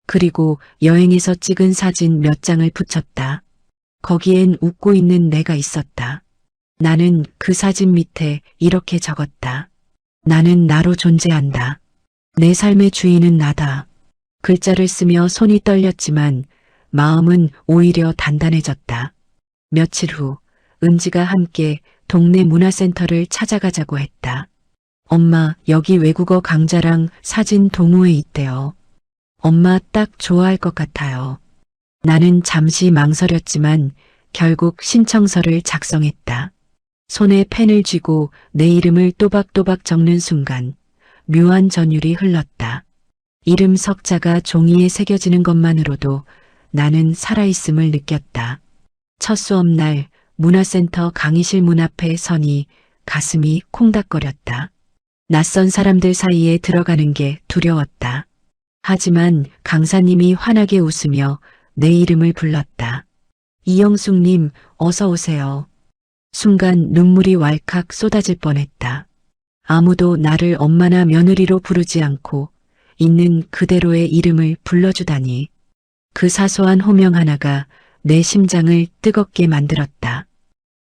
그리고 여행에서 찍은 사진 몇 장을 붙였다. 거기엔 웃고 있는 내가 있었다. 나는 그 사진 밑에 이렇게 적었다. 나는 나로 존재한다. 내 삶의 주인은 나다. 글자를 쓰며 손이 떨렸지만 마음은 오히려 단단해졌다. 며칠 후 은지가 함께 동네 문화센터를 찾아가자고 했다. 엄마, 여기 외국어 강좌랑 사진 동호회 있대요. 엄마 딱 좋아할 것 같아요. 나는 잠시 망설였지만 결국 신청서를 작성했다. 손에 펜을 쥐고 내 이름을 또박또박 적는 순간 묘한 전율이 흘렀다. 이름 석자가 종이에 새겨지는 것만으로도 나는 살아있음을 느꼈다. 첫 수업날 문화센터 강의실 문 앞에 서니 가슴이 콩닥거렸다. 낯선 사람들 사이에 들어가는 게 두려웠다. 하지만 강사님이 환하게 웃으며 내 이름을 불렀다. 이영숙님, 어서 오세요. 순간 눈물이 왈칵 쏟아질 뻔했다. 아무도 나를 엄마나 며느리로 부르지 않고 있는 그대로의 이름을 불러주다니. 그 사소한 호명 하나가 내 심장을 뜨겁게 만들었다.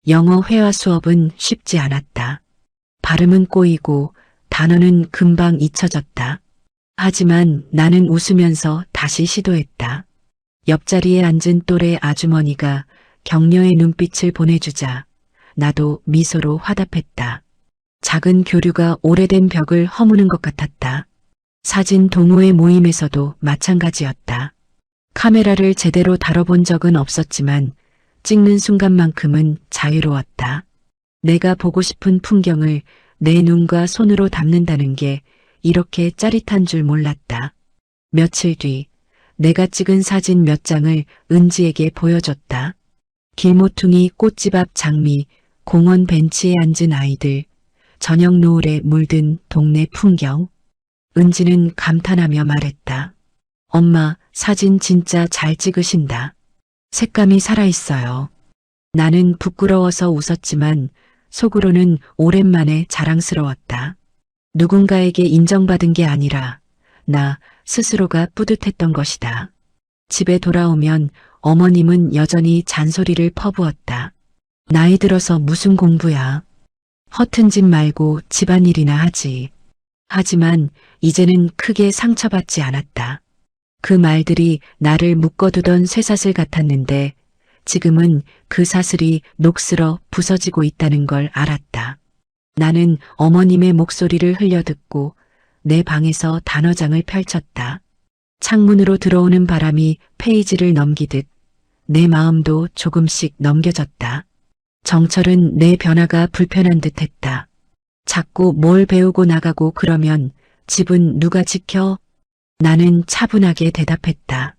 영어 회화 수업은 쉽지 않았다. 발음은 꼬이고 단어는 금방 잊혀졌다. 하지만 나는 웃으면서 다시 시도했다. 옆자리에 앉은 또래 아주머니가 격려의 눈빛을 보내주자 나도 미소로 화답했다. 작은 교류가 오래된 벽을 허무는 것 같았다. 사진 동호회 모임에서도 마찬가지였다. 카메라를 제대로 다뤄본 적은 없었지만 찍는 순간만큼은 자유로웠다. 내가 보고 싶은 풍경을 내 눈과 손으로 담는다는 게 이렇게 짜릿한 줄 몰랐다. 며칠 뒤 내가 찍은 사진 몇 장을 은지에게 보여줬다. 길모퉁이 꽃집 앞 장미, 공원 벤치에 앉은 아이들, 저녁 노을에 물든 동네 풍경. 은지는 감탄하며 말했다. 엄마, 사진 진짜 잘 찍으신다. 색감이 살아있어요. 나는 부끄러워서 웃었지만 속으로는 오랜만에 자랑스러웠다. 누군가에게 인정받은 게 아니라 나 스스로가 뿌듯했던 것이다. 집에 돌아오면 어머님은 여전히 잔소리를 퍼부었다. 나이 들어서 무슨 공부야. 허튼 짓 말고 집안일이나 하지. 하지만 이제는 크게 상처받지 않았다. 그 말들이 나를 묶어두던 쇠사슬 같았는데 지금은 그 사슬이 녹슬어 부서지고 있다는 걸 알았다. 나는 어머님의 목소리를 흘려듣고 내 방에서 단어장을 펼쳤다. 창문으로 들어오는 바람이 페이지를 넘기듯 내 마음도 조금씩 넘겨졌다. 정철은 내 변화가 불편한 듯 했다. 자꾸 뭘 배우고 나가고 그러면 집은 누가 지켜? 나는 차분하게 대답했다.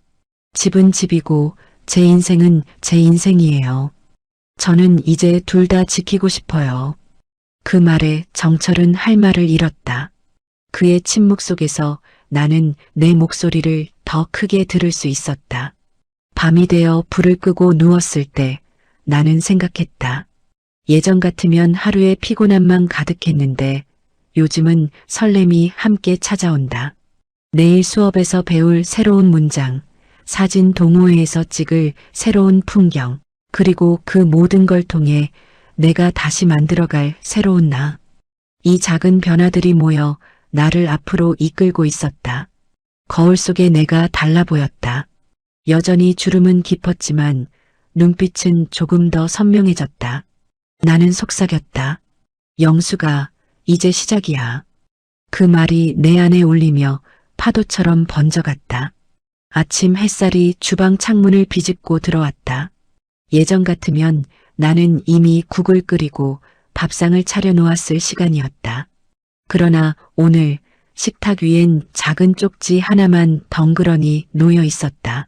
집은 집이고 제 인생은 제 인생이에요. 저는 이제 둘 다 지키고 싶어요. 그 말에 정철은 할 말을 잃었다. 그의 침묵 속에서 나는 내 목소리를 더 크게 들을 수 있었다. 밤이 되어 불을 끄고 누웠을 때 나는 생각했다. 예전 같으면 하루에 피곤함만 가득했는데 요즘은 설렘이 함께 찾아온다. 내일 수업에서 배울 새로운 문장, 사진 동호회에서 찍을 새로운 풍경, 그리고 그 모든 걸 통해 내가 다시 만들어갈 새로운 나. 이 작은 변화들이 모여 나를 앞으로 이끌고 있었다. 거울 속에 내가 달라 보였다. 여전히 주름은 깊었지만 눈빛은 조금 더 선명해졌다. 나는 속삭였다. 영수가 이제 시작이야. 그 말이 내 안에 울리며 파도처럼 번져갔다. 아침 햇살이 주방 창문을 비집고 들어왔다. 예전 같으면 나는 이미 국을 끓이고 밥상을 차려놓았을 시간이었다. 그러나 오늘 식탁 위엔 작은 쪽지 하나만 덩그러니 놓여 있었다.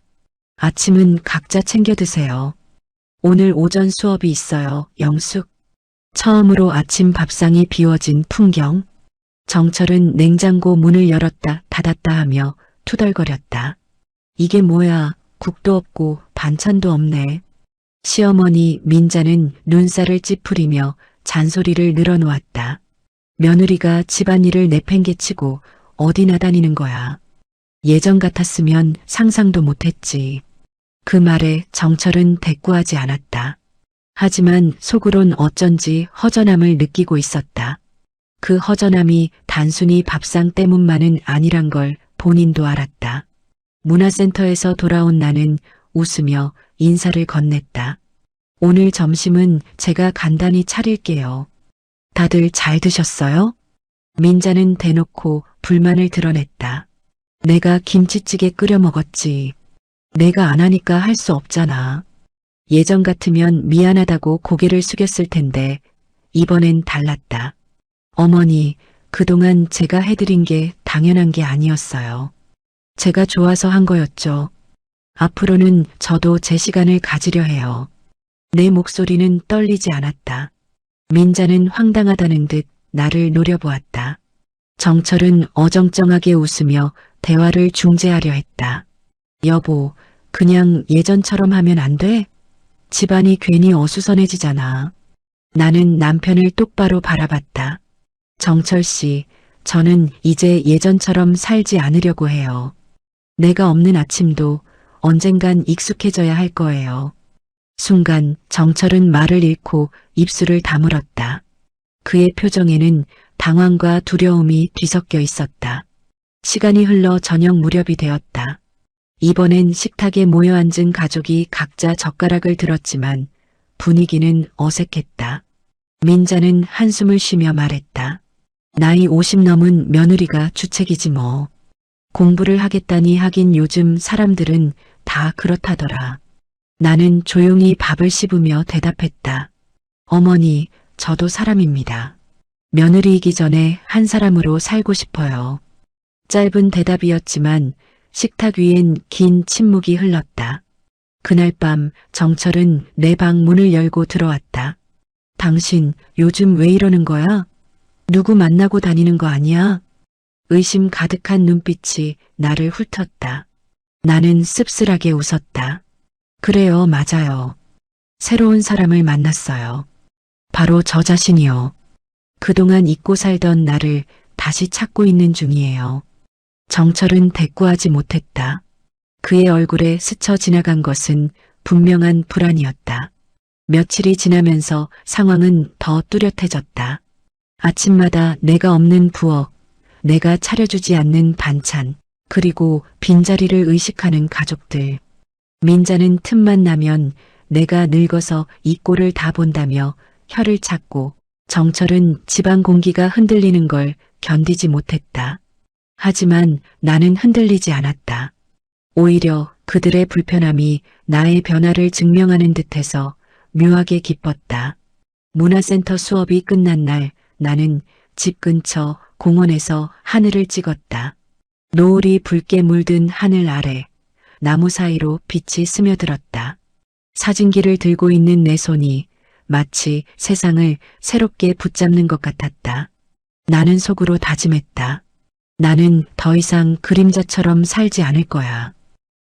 아침은 각자 챙겨 드세요. 오늘 오전 수업이 있어요, 영숙. 처음으로 아침 밥상이 비워진 풍경. 정철은 냉장고 문을 열었다 닫았다 하며 투덜거렸다. 이게 뭐야, 국도 없고 반찬도 없네. 시어머니 민자는 눈살을 찌푸리며 잔소리를 늘어놓았다. 며느리가 집안일을 내팽개치고 어디나 다니는 거야. 예전 같았으면 상상도 못했지. 그 말에 정철은 대꾸하지 않았다. 하지만 속으론 어쩐지 허전함을 느끼고 있었다. 그 허전함이 단순히 밥상 때문만은 아니란 걸 본인도 알았다. 문화센터에서 돌아온 나는 웃으며 인사를 건넸다. 오늘 점심은 제가 간단히 차릴게요. 다들 잘 드셨어요? 민자는 대놓고 불만을 드러냈다. 내가 김치찌개 끓여 먹었지. 내가 안 하니까 할 수 없잖아. 예전 같으면 미안하다고 고개를 숙였을 텐데 이번엔 달랐다. 어머니, 그동안 제가 해드린 게 당연한 게 아니었어요. 제가 좋아서 한 거였죠. 앞으로는 저도 제 시간을 가지려 해요. 내 목소리는 떨리지 않았다. 민자는 황당하다는 듯 나를 노려보았다. 정철은 어정쩡하게 웃으며 대화를 중재하려 했다. 여보, 그냥 예전처럼 하면 안 돼? 집안이 괜히 어수선해지잖아. 나는 남편을 똑바로 바라봤다. 정철 씨, 저는 이제 예전처럼 살지 않으려고 해요. 내가 없는 아침도 언젠간 익숙해져야 할 거예요. 순간 정철은 말을 잃고 입술을 다물었다. 그의 표정에는 당황과 두려움이 뒤섞여 있었다. 시간이 흘러 저녁 무렵이 되었다. 이번엔 식탁에 모여 앉은 가족이 각자 젓가락을 들었지만 분위기는 어색했다. 민자는 한숨을 쉬며 말했다. 나이 50 넘은 며느리가 주책이지 뭐. 공부를 하겠다니 하긴 요즘 사람들은 다 그렇다더라. 나는 조용히 밥을 씹으며 대답했다. 어머니, 저도 사람입니다. 며느리이기 전에 한 사람으로 살고 싶어요. 짧은 대답이었지만 식탁 위엔 긴 침묵이 흘렀다. 그날 밤 정철은 내 방 문을 열고 들어왔다. 당신 요즘 왜 이러는 거야? 누구 만나고 다니는 거 아니야? 의심 가득한 눈빛이 나를 훑었다. 나는 씁쓸하게 웃었다. 그래요, 맞아요. 새로운 사람을 만났어요. 바로 저 자신이요. 그동안 잊고 살던 나를 다시 찾고 있는 중이에요. 정철은 대꾸하지 못했다. 그의 얼굴에 스쳐 지나간 것은 분명한 불안이었다. 며칠이 지나면서 상황은 더 뚜렷해졌다. 아침마다 내가 없는 부엌, 내가 차려주지 않는 반찬, 그리고 빈자리를 의식하는 가족들. 민자는 틈만 나면 내가 늙어서 이 꼴을 다 본다며 혀를 찾고 정철은 집안 공기가 흔들리는 걸 견디지 못했다. 하지만 나는 흔들리지 않았다. 오히려 그들의 불편함이 나의 변화를 증명하는 듯해서 묘하게 기뻤다. 문화센터 수업이 끝난 날 나는 집 근처 공원에서 하늘을 찍었다. 노을이 붉게 물든 하늘 아래 나무 사이로 빛이 스며들었다. 사진기를 들고 있는 내 손이 마치 세상을 새롭게 붙잡는 것 같았다. 나는 속으로 다짐했다. 나는 더 이상 그림자처럼 살지 않을 거야.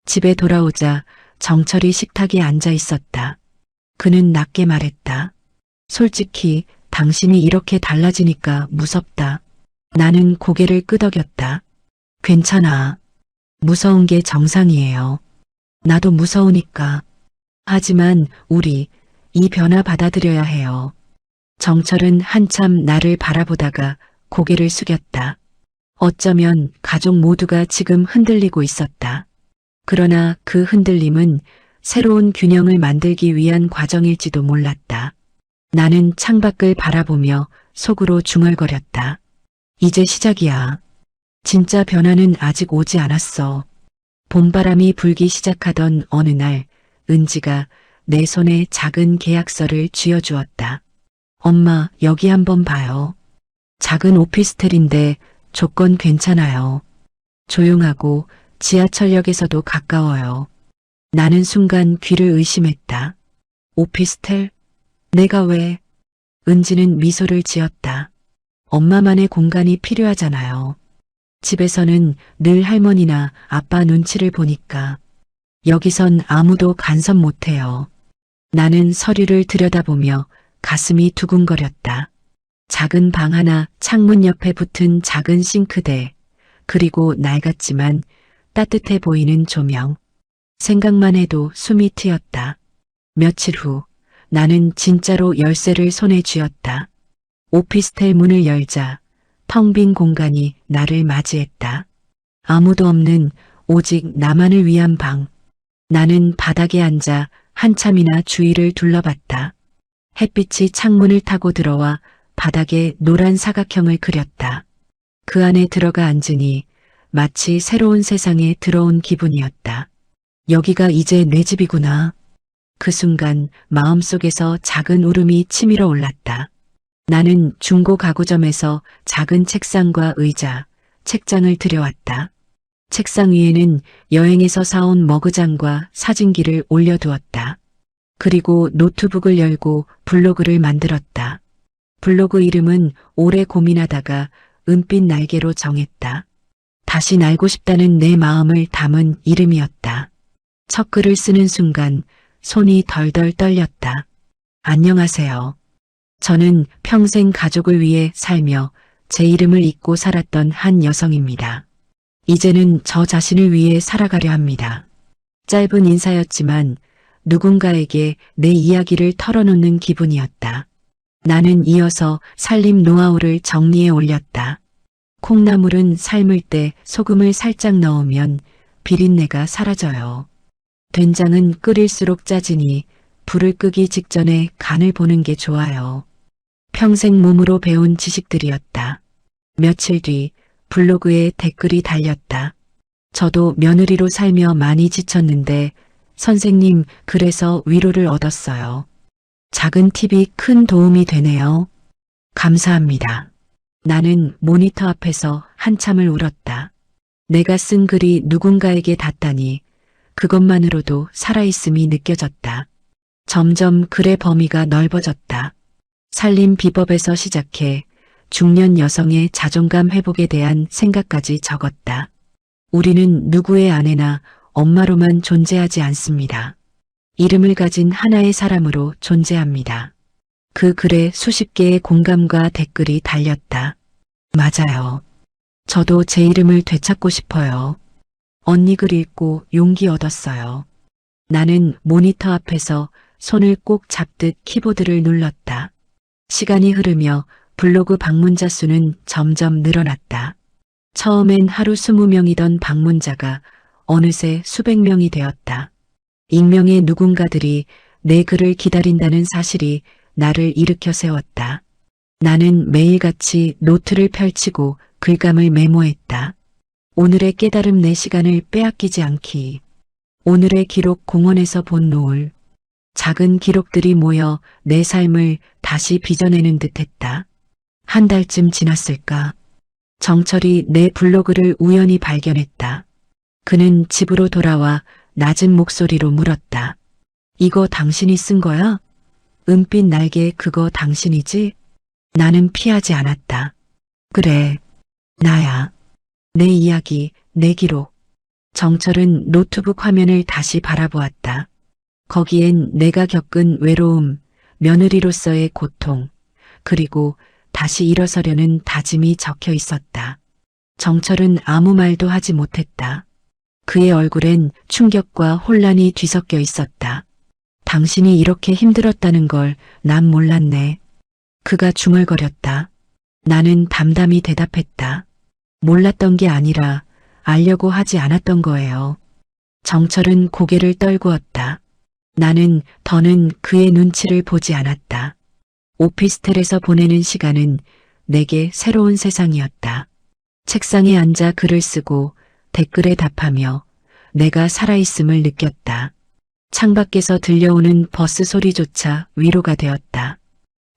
집에 돌아오자 정철이 식탁에 앉아 있었다. 그는 낮게 말했다. 솔직히 당신이 이렇게 달라지니까 무섭다. 나는 고개를 끄덕였다. 괜찮아. 무서운 게 정상이에요. 나도 무서우니까. 하지만 우리 이 변화 받아들여야 해요. 정철은 한참 나를 바라보다가 고개를 숙였다. 어쩌면 가족 모두가 지금 흔들리고 있었다. 그러나 그 흔들림은 새로운 균형을 만들기 위한 과정일지도 몰랐다. 나는 창밖을 바라보며 속으로 중얼거렸다. 이제 시작이야. 진짜 변화는 아직 오지 않았어. 봄바람이 불기 시작하던 어느 날 은지가 내 손에 작은 계약서를 쥐어주었다. 엄마, 여기 한번 봐요. 작은 오피스텔인데 조건 괜찮아요. 조용하고 지하철역에서도 가까워요. 나는 순간 귀를 의심했다. 오피스텔? 내가 왜? 은지는 미소를 지었다. 엄마만의 공간이 필요하잖아요. 집에서는 늘 할머니나 아빠 눈치를 보니까. 여기선 아무도 간섭 못해요. 나는 서류를 들여다보며 가슴이 두근거렸다. 작은 방 하나, 창문 옆에 붙은 작은 싱크대, 그리고 낡았지만 따뜻해 보이는 조명. 생각만 해도 숨이 트였다. 며칠 후 나는 진짜로 열쇠를 손에 쥐었다. 오피스텔 문을 열자 텅 빈 공간이 나를 맞이했다. 아무도 없는 오직 나만을 위한 방. 나는 바닥에 앉아 한참이나 주위를 둘러봤다. 햇빛이 창문을 타고 들어와 바닥에 노란 사각형을 그렸다. 그 안에 들어가 앉으니 마치 새로운 세상에 들어온 기분이었다. 여기가 이제 내 집이구나. 그 순간 마음속에서 작은 울음이 치밀어 올랐다. 나는 중고 가구점에서 작은 책상과 의자, 책장을 들여왔다. 책상 위에는 여행에서 사온 머그잔과 사진기를 올려두었다. 그리고 노트북을 열고 블로그를 만들었다. 블로그 이름은 오래 고민하다가 은빛 날개로 정했다. 다시 날고 싶다는 내 마음을 담은 이름이었다. 첫 글을 쓰는 순간 손이 덜덜 떨렸다. 안녕하세요. 저는 평생 가족을 위해 살며 제 이름을 잊고 살았던 한 여성입니다. 이제는 저 자신을 위해 살아가려 합니다. 짧은 인사였지만 누군가에게 내 이야기를 털어놓는 기분이었다. 나는 이어서 살림 노하우를 정리해 올렸다. 콩나물은 삶을 때 소금을 살짝 넣으면 비린내가 사라져요. 된장은 끓일수록 짜지니 불을 끄기 직전에 간을 보는 게 좋아요. 평생 몸으로 배운 지식들이었다. 며칠 뒤 블로그에 댓글이 달렸다. 저도 며느리로 살며 많이 지쳤는데 선생님 그래서 위로를 얻었어요. 작은 팁이 큰 도움이 되네요. 감사합니다. 나는 모니터 앞에서 한참을 울었다. 내가 쓴 글이 누군가에게 닿다니 그것만으로도 살아있음이 느껴졌다. 점점 글의 범위가 넓어졌다. 살림 비법에서 시작해 중년 여성의 자존감 회복에 대한 생각까지 적었다. 우리는 누구의 아내나 엄마로만 존재하지 않습니다. 이름을 가진 하나의 사람으로 존재합니다. 그 글에 수십 개의 공감과 댓글이 달렸다. 맞아요. 저도 제 이름을 되찾고 싶어요. 언니 글 읽고 용기 얻었어요. 나는 모니터 앞에서 손을 꼭 잡듯 키보드를 눌렀다. 시간이 흐르며 블로그 방문자 수는 점점 늘어났다. 처음엔 하루 20명이던 방문자가 어느새 수백 명이 되었다. 익명의 누군가들이 내 글을 기다린다는 사실이 나를 일으켜 세웠다. 나는 매일같이 노트를 펼치고 글감을 메모했다. 오늘의 깨달음 내 시간을 빼앗기지 않기. 오늘의 기록 공원에서 본 노을. 작은 기록들이 모여 내 삶을 다시 빚어내는 듯했다. 한 달쯤 지났을까? 정철이 내 블로그를 우연히 발견했다. 그는 집으로 돌아와 낮은 목소리로 물었다. 이거 당신이 쓴 거야? 은빛 날개 그거 당신이지? 나는 피하지 않았다. 그래, 나야. 내 이야기, 내 기록. 정철은 노트북 화면을 다시 바라보았다. 거기엔 내가 겪은 외로움, 며느리로서의 고통, 그리고 다시 일어서려는 다짐이 적혀 있었다. 정철은 아무 말도 하지 못했다. 그의 얼굴엔 충격과 혼란이 뒤섞여 있었다. 당신이 이렇게 힘들었다는 걸 난 몰랐네. 그가 중얼거렸다. 나는 담담히 대답했다. 몰랐던 게 아니라 알려고 하지 않았던 거예요. 정철은 고개를 떨구었다. 나는 더는 그의 눈치를 보지 않았다. 오피스텔에서 보내는 시간은 내게 새로운 세상이었다. 책상에 앉아 글을 쓰고 댓글에 답하며 내가 살아있음을 느꼈다. 창밖에서 들려오는 버스 소리조차 위로가 되었다.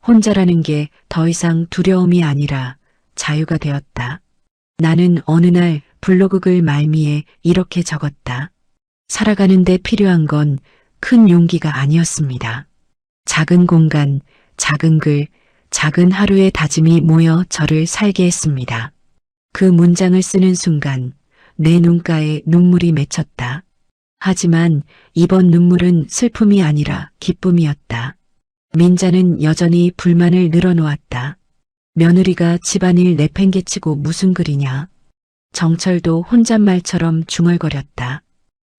혼자라는 게 더 이상 두려움이 아니라 자유가 되었다. 나는 어느 날 블로그 글 말미에 이렇게 적었다. 살아가는데 필요한 건 큰 용기가 아니었습니다. 작은 공간, 작은 글, 작은 하루의 다짐이 모여 저를 살게 했습니다. 그 문장을 쓰는 순간 내 눈가에 눈물이 맺혔다. 하지만 이번 눈물은 슬픔이 아니라 기쁨이었다. 민자는 여전히 불만을 늘어놓았다. 며느리가 집안일 내팽개치고 무슨 글이냐. 정철도 혼잣말처럼 중얼거렸다.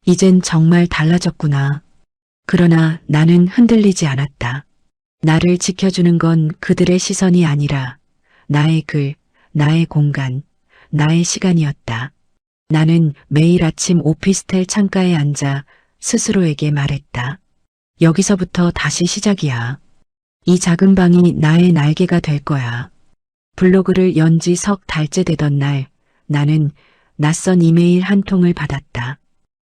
이젠 정말 달라졌구나. 그러나 나는 흔들리지 않았다. 나를 지켜주는 건 그들의 시선이 아니라 나의 글, 나의 공간, 나의 시간이었다. 나는 매일 아침 오피스텔 창가에 앉아 스스로에게 말했다. 여기서부터 다시 시작이야. 이 작은 방이 나의 날개가 될 거야. 블로그를 연 지 석 달째 되던 날, 나는 낯선 이메일 한 통을 받았다.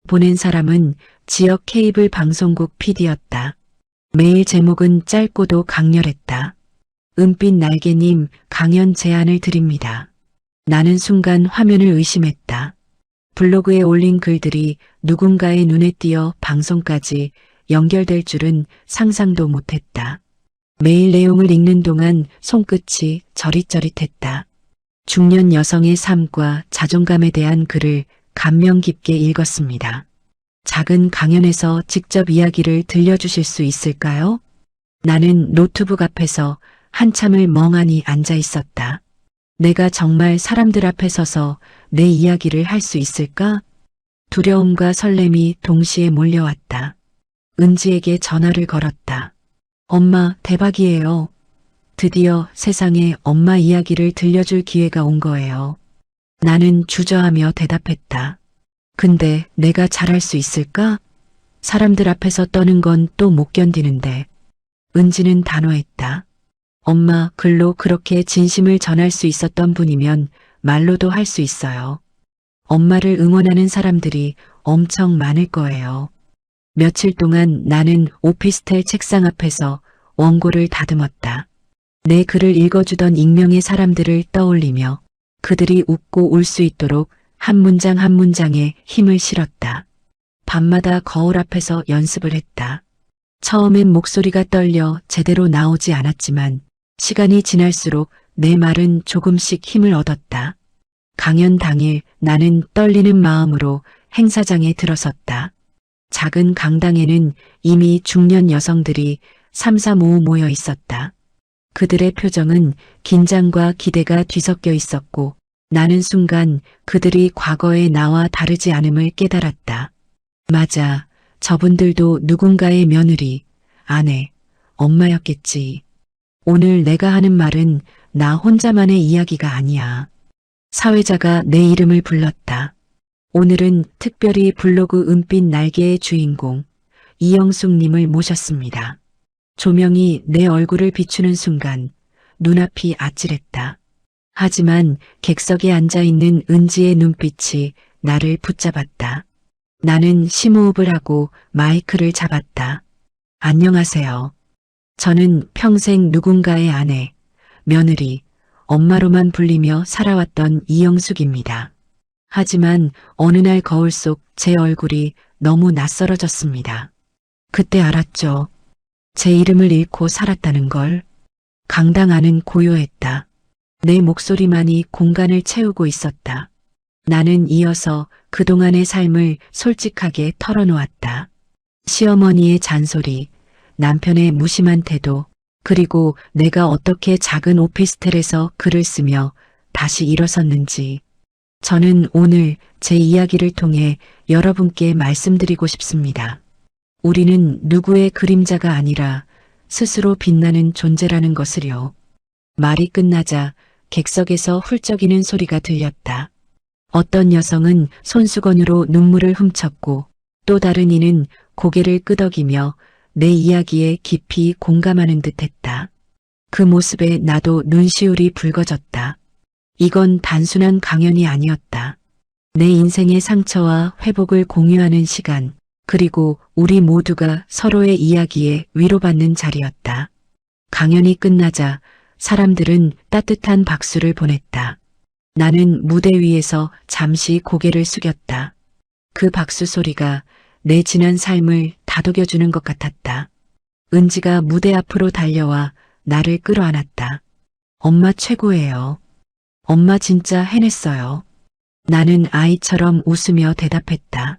보낸 사람은 지역 케이블 방송국 PD였다. 메일 제목은 짧고도 강렬했다. 은빛 날개님 강연 제안을 드립니다. 나는 순간 화면을 의심했다. 블로그에 올린 글들이 누군가의 눈에 띄어 방송까지 연결될 줄은 상상도 못했다. 메일 내용을 읽는 동안 손끝이 저릿저릿했다. 중년 여성의 삶과 자존감에 대한 글을 감명 깊게 읽었습니다. 작은 강연에서 직접 이야기를 들려주실 수 있을까요? 나는 노트북 앞에서 한참을 멍하니 앉아 있었다. 내가 정말 사람들 앞에 서서 내 이야기를 할 수 있을까? 두려움과 설렘이 동시에 몰려왔다. 은지에게 전화를 걸었다. 엄마, 대박이에요. 드디어 세상에 엄마 이야기를 들려줄 기회가 온 거예요. 나는 주저하며 대답했다. 근데 내가 잘할 수 있을까? 사람들 앞에서 떠는 건 또 못 견디는데. 은지는 단호했다. 엄마, 글로 그렇게 진심을 전할 수 있었던 분이면 말로도 할 수 있어요. 엄마를 응원하는 사람들이 엄청 많을 거예요. 며칠 동안 나는 오피스텔 책상 앞에서 원고를 다듬었다. 내 글을 읽어주던 익명의 사람들을 떠올리며 그들이 웃고 울 수 있도록 한 문장 한 문장에 힘을 실었다. 밤마다 거울 앞에서 연습을 했다. 처음엔 목소리가 떨려 제대로 나오지 않았지만 시간이 지날수록 내 말은 조금씩 힘을 얻었다. 강연 당일 나는 떨리는 마음으로 행사장에 들어섰다. 작은 강당에는 이미 중년 여성들이 삼삼오오 모여 있었다. 그들의 표정은 긴장과 기대가 뒤섞여 있었고 나는 순간 그들이 과거의 나와 다르지 않음을 깨달았다. 맞아, 저분들도 누군가의 며느리, 아내, 엄마였겠지. 오늘 내가 하는 말은 나 혼자만의 이야기가 아니야. 사회자가 내 이름을 불렀다. 오늘은 특별히 블로그 은빛 날개의 주인공 이영숙님을 모셨습니다. 조명이 내 얼굴을 비추는 순간 눈앞이 아찔했다. 하지만 객석에 앉아있는 은지의 눈빛이 나를 붙잡았다. 나는 심호흡을 하고 마이크를 잡았다. 안녕하세요. 저는 평생 누군가의 아내, 며느리, 엄마로만 불리며 살아왔던 이영숙입니다. 하지만 어느 날 거울 속 제 얼굴이 너무 낯설어졌습니다. 그때 알았죠. 제 이름을 잃고 살았다는 걸. 강당 안은 고요했다. 내 목소리만이 공간을 채우고 있었다. 나는 이어서 그동안의 삶을 솔직하게 털어놓았다. 시어머니의 잔소리, 남편의 무심한 태도, 그리고 내가 어떻게 작은 오피스텔에서 글을 쓰며 다시 일어섰는지. 저는 오늘 제 이야기를 통해 여러분께 말씀드리고 싶습니다. 우리는 누구의 그림자가 아니라 스스로 빛나는 존재라는 것을요. 말이 끝나자 객석에서 훌쩍이는 소리가 들렸다. 어떤 여성은 손수건으로 눈물을 훔쳤고 또 다른 이는 고개를 끄덕이며 내 이야기에 깊이 공감하는 듯했다. 그 모습에 나도 눈시울이 붉어졌다. 이건 단순한 강연이 아니었다. 내 인생의 상처와 회복을 공유하는 시간, 그리고 우리 모두가 서로의 이야기에 위로받는 자리였다. 강연이 끝나자 사람들은 따뜻한 박수를 보냈다. 나는 무대 위에서 잠시 고개를 숙였다. 그 박수 소리가 내 지난 삶을 다독여주는 것 같았다. 은지가 무대 앞으로 달려와 나를 끌어안았다. 엄마 최고예요. 엄마 진짜 해냈어요. 나는 아이처럼 웃으며 대답했다.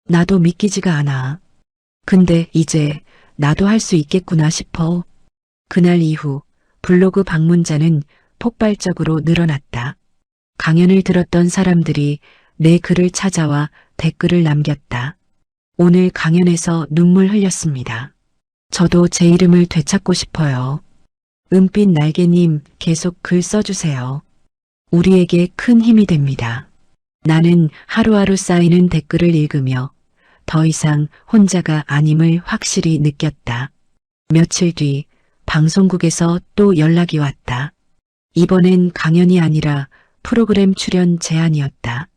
나도 믿기지가 않아. 근데 이제 나도 할 수 있겠구나 싶어. 그날 이후 블로그 방문자는 폭발적으로 늘어났다. 강연을 들었던 사람들이 내 글을 찾아와 댓글을 남겼다. 오늘 강연에서 눈물 흘렸습니다. 저도 제 이름을 되찾고 싶어요. 은빛 날개님 계속 글 써주세요. 우리에게 큰 힘이 됩니다. 나는 하루하루 쌓이는 댓글을 읽으며 더 이상 혼자가 아님을 확실히 느꼈다. 며칠 뒤 방송국에서 또 연락이 왔다. 이번엔 강연이 아니라 프로그램 출연 제안이었다.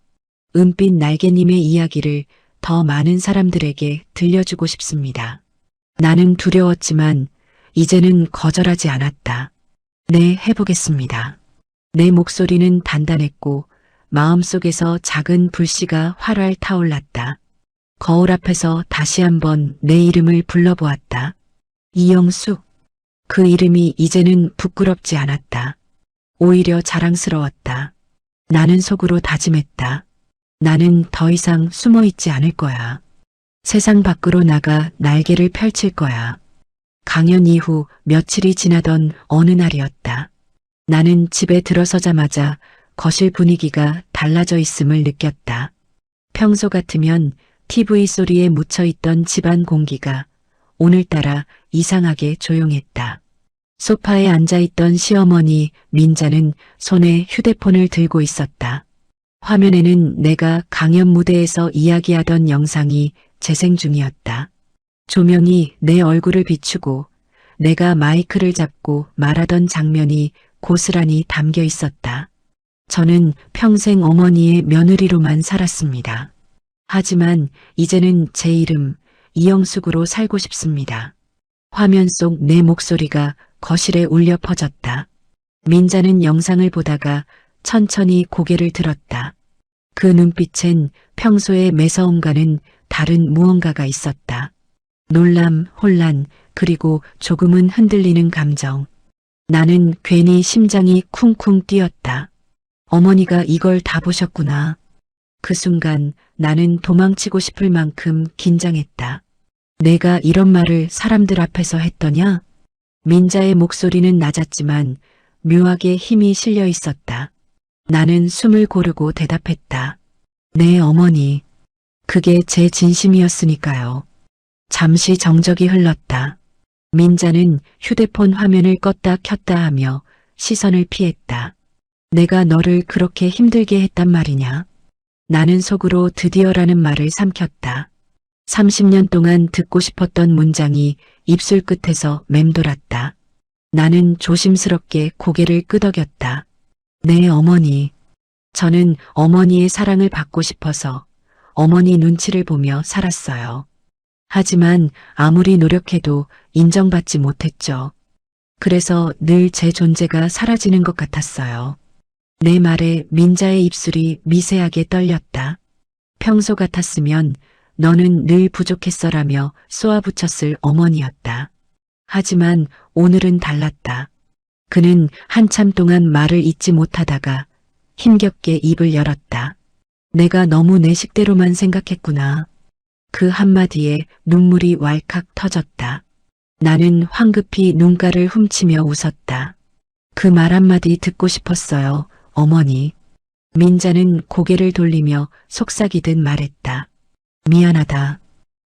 은빛 날개님의 이야기를 더 많은 사람들에게 들려주고 싶습니다. 나는 두려웠지만 이제는 거절하지 않았다. 네, 해보겠습니다. 내 목소리는 단단했고 마음속에서 작은 불씨가 활활 타올랐다. 거울 앞에서 다시 한번 내 이름을 불러보았다. 이영숙. 그 이름이 이제는 부끄럽지 않았다. 오히려 자랑스러웠다. 나는 속으로 다짐했다. 나는 더 이상 숨어 있지 않을 거야. 세상 밖으로 나가 날개를 펼칠 거야. 강연 이후 며칠이 지나던 어느 날이었다. 나는 집에 들어서자마자 거실 분위기가 달라져 있음을 느꼈다. 평소 같으면 TV 소리에 묻혀있던 집안 공기가 오늘따라 이상하게 조용했다. 소파에 앉아있던 시어머니 민자는 손에 휴대폰을 들고 있었다. 화면에는 내가 강연 무대에서 이야기하던 영상이 재생 중이었다. 조명이 내 얼굴을 비추고 내가 마이크를 잡고 말하던 장면이 고스란히 담겨 있었다. 저는 평생 어머니의 며느리로만 살았습니다. 하지만 이제는 제 이름 이영숙으로 살고 싶습니다. 화면 속 내 목소리가 거실에 울려 퍼졌다. 민자는 영상을 보다가 천천히 고개를 들었다. 그 눈빛엔 평소의 매서움과는 다른 무언가가 있었다. 놀람, 혼란, 그리고 조금은 흔들리는 감정. 나는 괜히 심장이 쿵쿵 뛰었다. 어머니가 이걸 다 보셨구나. 그 순간 나는 도망치고 싶을 만큼 긴장했다. 내가 이런 말을 사람들 앞에서 했더냐? 민자의 목소리는 낮았지만 묘하게 힘이 실려 있었다. 나는 숨을 고르고 대답했다. 네, 어머니. 그게 제 진심이었으니까요. 잠시 정적이 흘렀다. 민자는 휴대폰 화면을 껐다 켰다 하며 시선을 피했다. 내가 너를 그렇게 힘들게 했단 말이냐? 나는 속으로 드디어라는 말을 삼켰다. 30년 동안 듣고 싶었던 문장이 입술 끝에서 맴돌았다. 나는 조심스럽게 고개를 끄덕였다. 네, 어머니. 저는 어머니의 사랑을 받고 싶어서 어머니 눈치를 보며 살았어요. 하지만 아무리 노력해도 인정받지 못했죠. 그래서 늘 제 존재가 사라지는 것 같았어요. 내 말에 민자의 입술이 미세하게 떨렸다. 평소 같았으면 너는 늘 부족했어라며 쏘아붙였을 어머니였다. 하지만 오늘은 달랐다. 그는 한참 동안 말을 잇지 못하다가 힘겹게 입을 열었다. 내가 너무 내 식대로만 생각했구나. 그 한마디에 눈물이 왈칵 터졌다. 나는 황급히 눈가를 훔치며 웃었다. 그 말 한마디 듣고 싶었어요, 어머니. 민자는 고개를 돌리며 속삭이듯 말했다. 미안하다.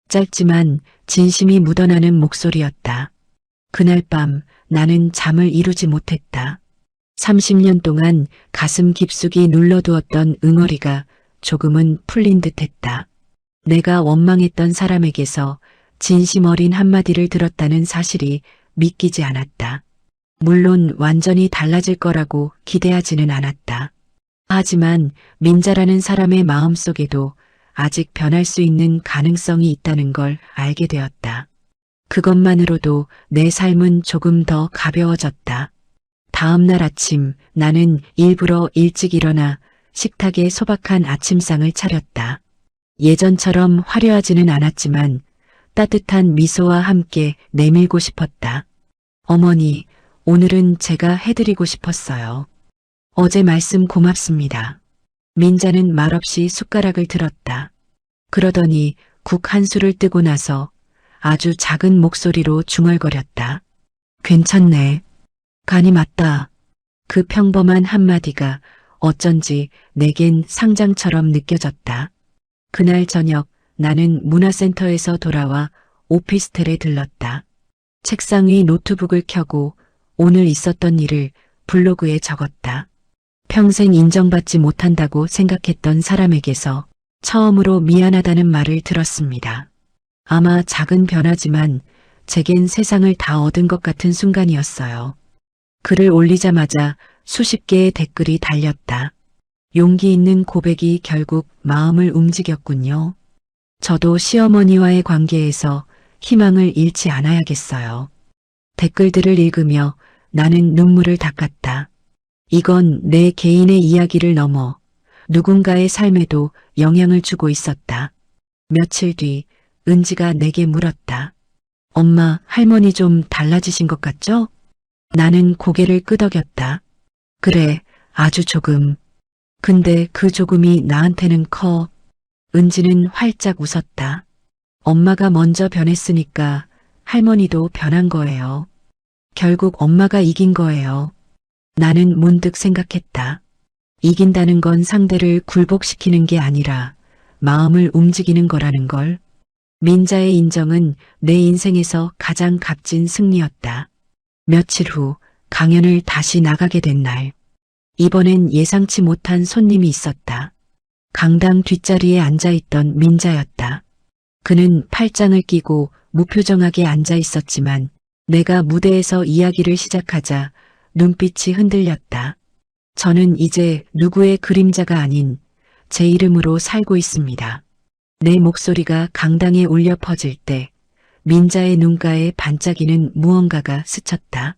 짧지만 진심이 묻어나는 목소리였다. 그날 밤 나는 잠을 이루지 못했다. 30년 동안 가슴 깊숙이 눌러두었던 응어리가 조금은 풀린 듯했다. 내가 원망했던 사람에게서 진심 어린 한마디를 들었다는 사실이 믿기지 않았다. 물론 완전히 달라질 거라고 기대하지는 않았다. 하지만 민자라는 사람의 마음속에도 아직 변할 수 있는 가능성이 있다는 걸 알게 되었다. 그것만으로도 내 삶은 조금 더 가벼워졌다. 다음 날 아침 나는 일부러 일찍 일어나 식탁에 소박한 아침상을 차렸다. 예전처럼 화려하지는 않았지만 따뜻한 미소와 함께 내밀고 싶었다. 어머니, 오늘은 제가 해드리고 싶었어요. 어제 말씀 고맙습니다. 민자는 말없이 숟가락을 들었다. 그러더니 국 한 술을 뜨고 나서 아주 작은 목소리로 중얼거렸다. 괜찮네. 간이 맞다. 그 평범한 한마디가 어쩐지 내겐 상장처럼 느껴졌다. 그날 저녁 나는 문화센터에서 돌아와 오피스텔에 들렀다. 책상 위 노트북을 켜고 오늘 있었던 일을 블로그에 적었다. 평생 인정받지 못한다고 생각했던 사람에게서 처음으로 미안하다는 말을 들었습니다. 아마 작은 변화지만 제겐 세상을 다 얻은 것 같은 순간이었어요. 글을 올리자마자 수십 개의 댓글이 달렸다. 용기 있는 고백이 결국 마음을 움직였군요. 저도 시어머니와의 관계에서 희망을 잃지 않아야겠어요. 댓글들을 읽으며 나는 눈물을 닦았다. 이건 내 개인의 이야기를 넘어 누군가의 삶에도 영향을 주고 있었다. 며칠 뒤 은지가 내게 물었다. 엄마, 할머니 좀 달라지신 것 같죠? 나는 고개를 끄덕였다. 그래, 아주 조금. 근데 그 조금이 나한테는 커. 은지는 활짝 웃었다. 엄마가 먼저 변했으니까 할머니도 변한 거예요. 결국 엄마가 이긴 거예요. 나는 문득 생각했다. 이긴다는 건 상대를 굴복시키는 게 아니라 마음을 움직이는 거라는 걸. 민자의 인정은 내 인생에서 가장 값진 승리였다. 며칠 후 강연을 다시 나가게 된 날. 이번엔 예상치 못한 손님이 있었다. 강당 뒷자리에 앉아있던 민자였다. 그는 팔짱을 끼고 무표정하게 앉아 있었지만 내가 무대에서 이야기를 시작하자 눈빛이 흔들렸다. 저는 이제 누구의 그림자가 아닌 제 이름으로 살고 있습니다. 내 목소리가 강당에 울려 퍼질 때 민자의 눈가에 반짝이는 무언가가 스쳤다.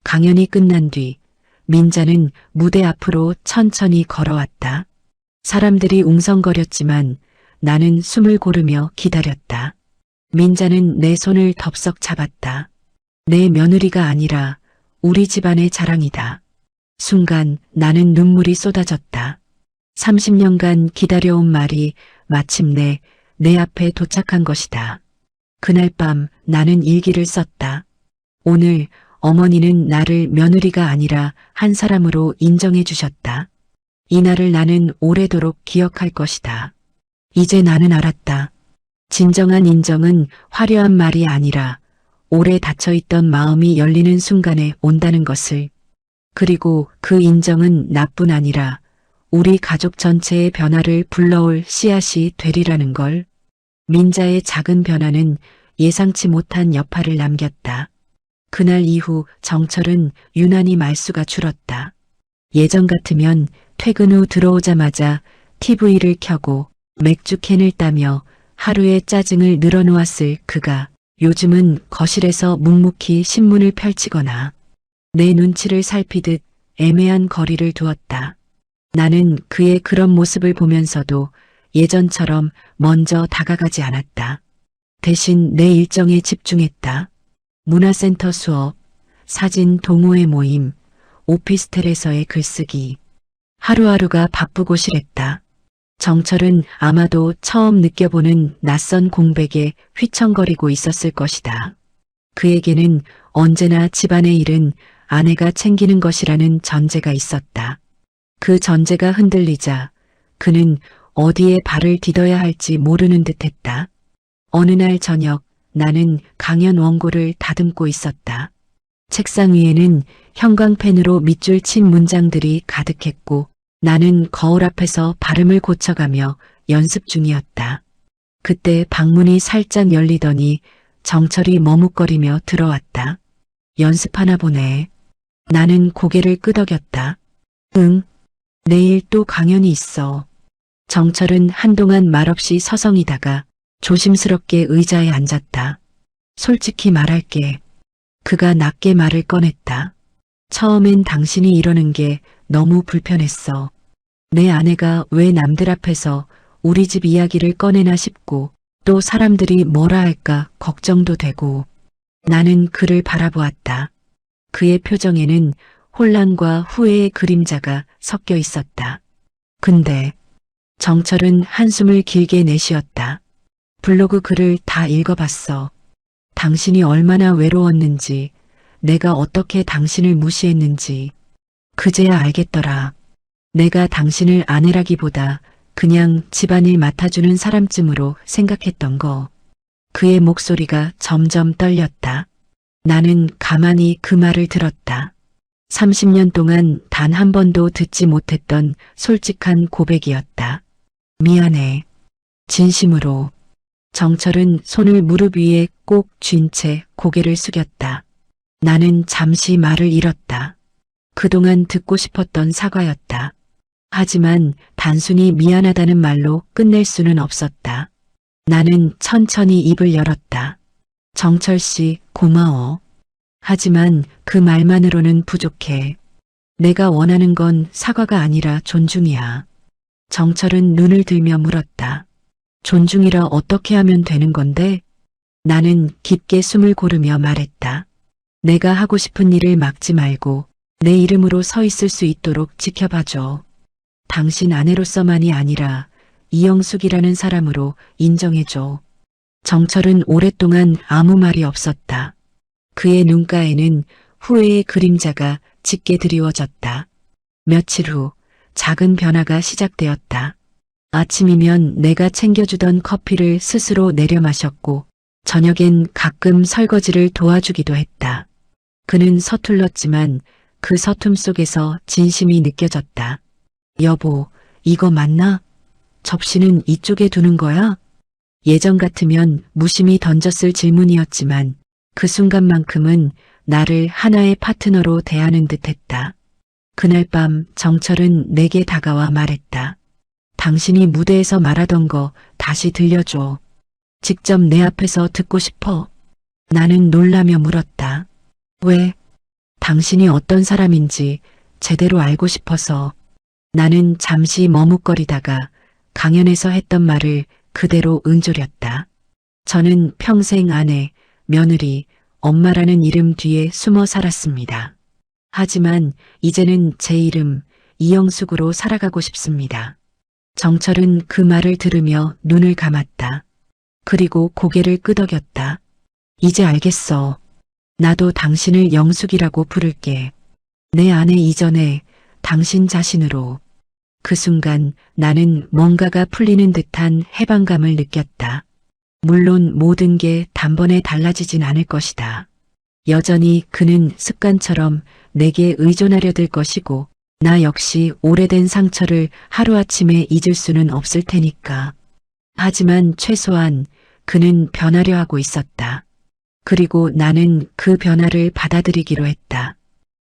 강연이 끝난 뒤 민자는 무대 앞으로 천천히 걸어왔다. 사람들이 웅성거렸지만 나는 숨을 고르며 기다렸다. 민자는 내 손을 덥석 잡았다. 내 며느리가 아니라 우리 집안의 자랑이다. 순간 나는 눈물이 쏟아졌다. 30년간 기다려온 말이 마침내 내 앞에 도착한 것이다. 그날 밤 나는 일기를 썼다. 오늘 어머니는 나를 며느리가 아니라 한 사람으로 인정해 주셨다. 이날을 나는 오래도록 기억할 것이다. 이제 나는 알았다. 진정한 인정은 화려한 말이 아니라 오래 닫혀있던 마음이 열리는 순간에 온다는 것을. 그리고 그 인정은 나뿐 아니라 우리 가족 전체의 변화를 불러올 씨앗이 되리라는 걸. 민자의 작은 변화는 예상치 못한 여파를 남겼다. 그날 이후 정철은 유난히 말수가 줄었다. 예전 같으면 퇴근 후 들어오자마자 TV를 켜고 맥주캔을 따며 하루의 짜증을 늘어놓았을 그가 요즘은 거실에서 묵묵히 신문을 펼치거나 내 눈치를 살피듯 애매한 거리를 두었다. 나는 그의 그런 모습을 보면서도 예전처럼 먼저 다가가지 않았다. 대신 내 일정에 집중했다. 문화센터 수업, 사진 동호회 모임, 오피스텔에서의 글쓰기. 하루하루가 바쁘고 실했다. 정철은 아마도 처음 느껴보는 낯선 공백에 휘청거리고 있었을 것이다. 그에게는 언제나 집안의 일은 아내가 챙기는 것이라는 전제가 있었다. 그 전제가 흔들리자 그는 어디에 발을 디뎌야 할지 모르는 듯했다. 어느 날 저녁 나는 강연 원고를 다듬고 있었다. 책상 위에는 형광펜으로 밑줄 친 문장들이 가득했고 나는 거울 앞에서 발음을 고쳐가며 연습 중이었다. 그때 방문이 살짝 열리더니 정철이 머뭇거리며 들어왔다. 연습하나 보네. 나는 고개를 끄덕였다. 응, 내일 또 강연이 있어. 정철은 한동안 말없이 서성이다가 조심스럽게 의자에 앉았다. 솔직히 말할게. 그가 낮게 말을 꺼냈다. 처음엔 당신이 이러는 게 너무 불편했어. 내 아내가 왜 남들 앞에서 우리 집 이야기를 꺼내나 싶고 또 사람들이 뭐라 할까 걱정도 되고. 나는 그를 바라보았다. 그의 표정에는 혼란과 후회의 그림자가 섞여 있었다. 근데 정철은 한숨을 길게 내쉬었다. 블로그 글을 다 읽어봤어. 당신이 얼마나 외로웠는지, 내가 어떻게 당신을 무시했는지. 그제야 알겠더라. 내가 당신을 아내라기보다 그냥 집안일 맡아주는 사람쯤으로 생각했던 거. 그의 목소리가 점점 떨렸다. 나는 가만히 그 말을 들었다. 30년 동안 단 한 번도 듣지 못했던 솔직한 고백이었다. 미안해. 진심으로. 정철은 손을 무릎 위에 꼭 쥔 채 고개를 숙였다. 나는 잠시 말을 잃었다. 그동안 듣고 싶었던 사과였다. 하지만 단순히 미안하다는 말로 끝낼 수는 없었다. 나는 천천히 입을 열었다. 정철 씨, 고마워. 하지만 그 말만으로는 부족해. 내가 원하는 건 사과가 아니라 존중이야. 정철은 눈을 들며 물었다. 존중이라 어떻게 하면 되는 건데? 나는 깊게 숨을 고르며 말했다. 내가 하고 싶은 일을 막지 말고 내 이름으로 서 있을 수 있도록 지켜봐줘. 당신 아내로서만이 아니라 이영숙이라는 사람으로 인정해줘. 정철은 오랫동안 아무 말이 없었다. 그의 눈가에는 후회의 그림자가 짙게 드리워졌다. 며칠 후 작은 변화가 시작되었다. 아침이면 내가 챙겨주던 커피를 스스로 내려 마셨고 저녁엔 가끔 설거지를 도와주기도 했다. 그는 서툴렀지만 그 서툼 속에서 진심이 느껴졌다. 여보, 이거 맞나? 접시는 이쪽에 두는 거야? 예전 같으면 무심히 던졌을 질문이었지만 그 순간만큼은 나를 하나의 파트너로 대하는 듯했다. 그날 밤 정철은 내게 다가와 말했다. 당신이 무대에서 말하던 거 다시 들려줘. 직접 내 앞에서 듣고 싶어. 나는 놀라며 물었다. 왜? 당신이 어떤 사람인지 제대로 알고 싶어서. 나는 잠시 머뭇거리다가 강연에서 했던 말을 그대로 은조렸다. 저는 평생 아내, 며느리, 엄마라는 이름 뒤에 숨어 살았습니다. 하지만 이제는 제 이름 이영숙으로 살아가고 싶습니다. 정철은 그 말을 들으며 눈을 감았다. 그리고 고개를 끄덕였다. 이제 알겠어. 나도 당신을 영숙이라고 부를게. 내 아내 이전에 당신 자신으로. 그 순간 나는 뭔가가 풀리는 듯한 해방감을 느꼈다. 물론 모든 게 단번에 달라지진 않을 것이다. 여전히 그는 습관처럼 내게 의존하려 들 것이고 나 역시 오래된 상처를 하루아침에 잊을 수는 없을 테니까. 하지만 최소한 그는 변하려 하고 있었다. 그리고 나는 그 변화를 받아들이기로 했다.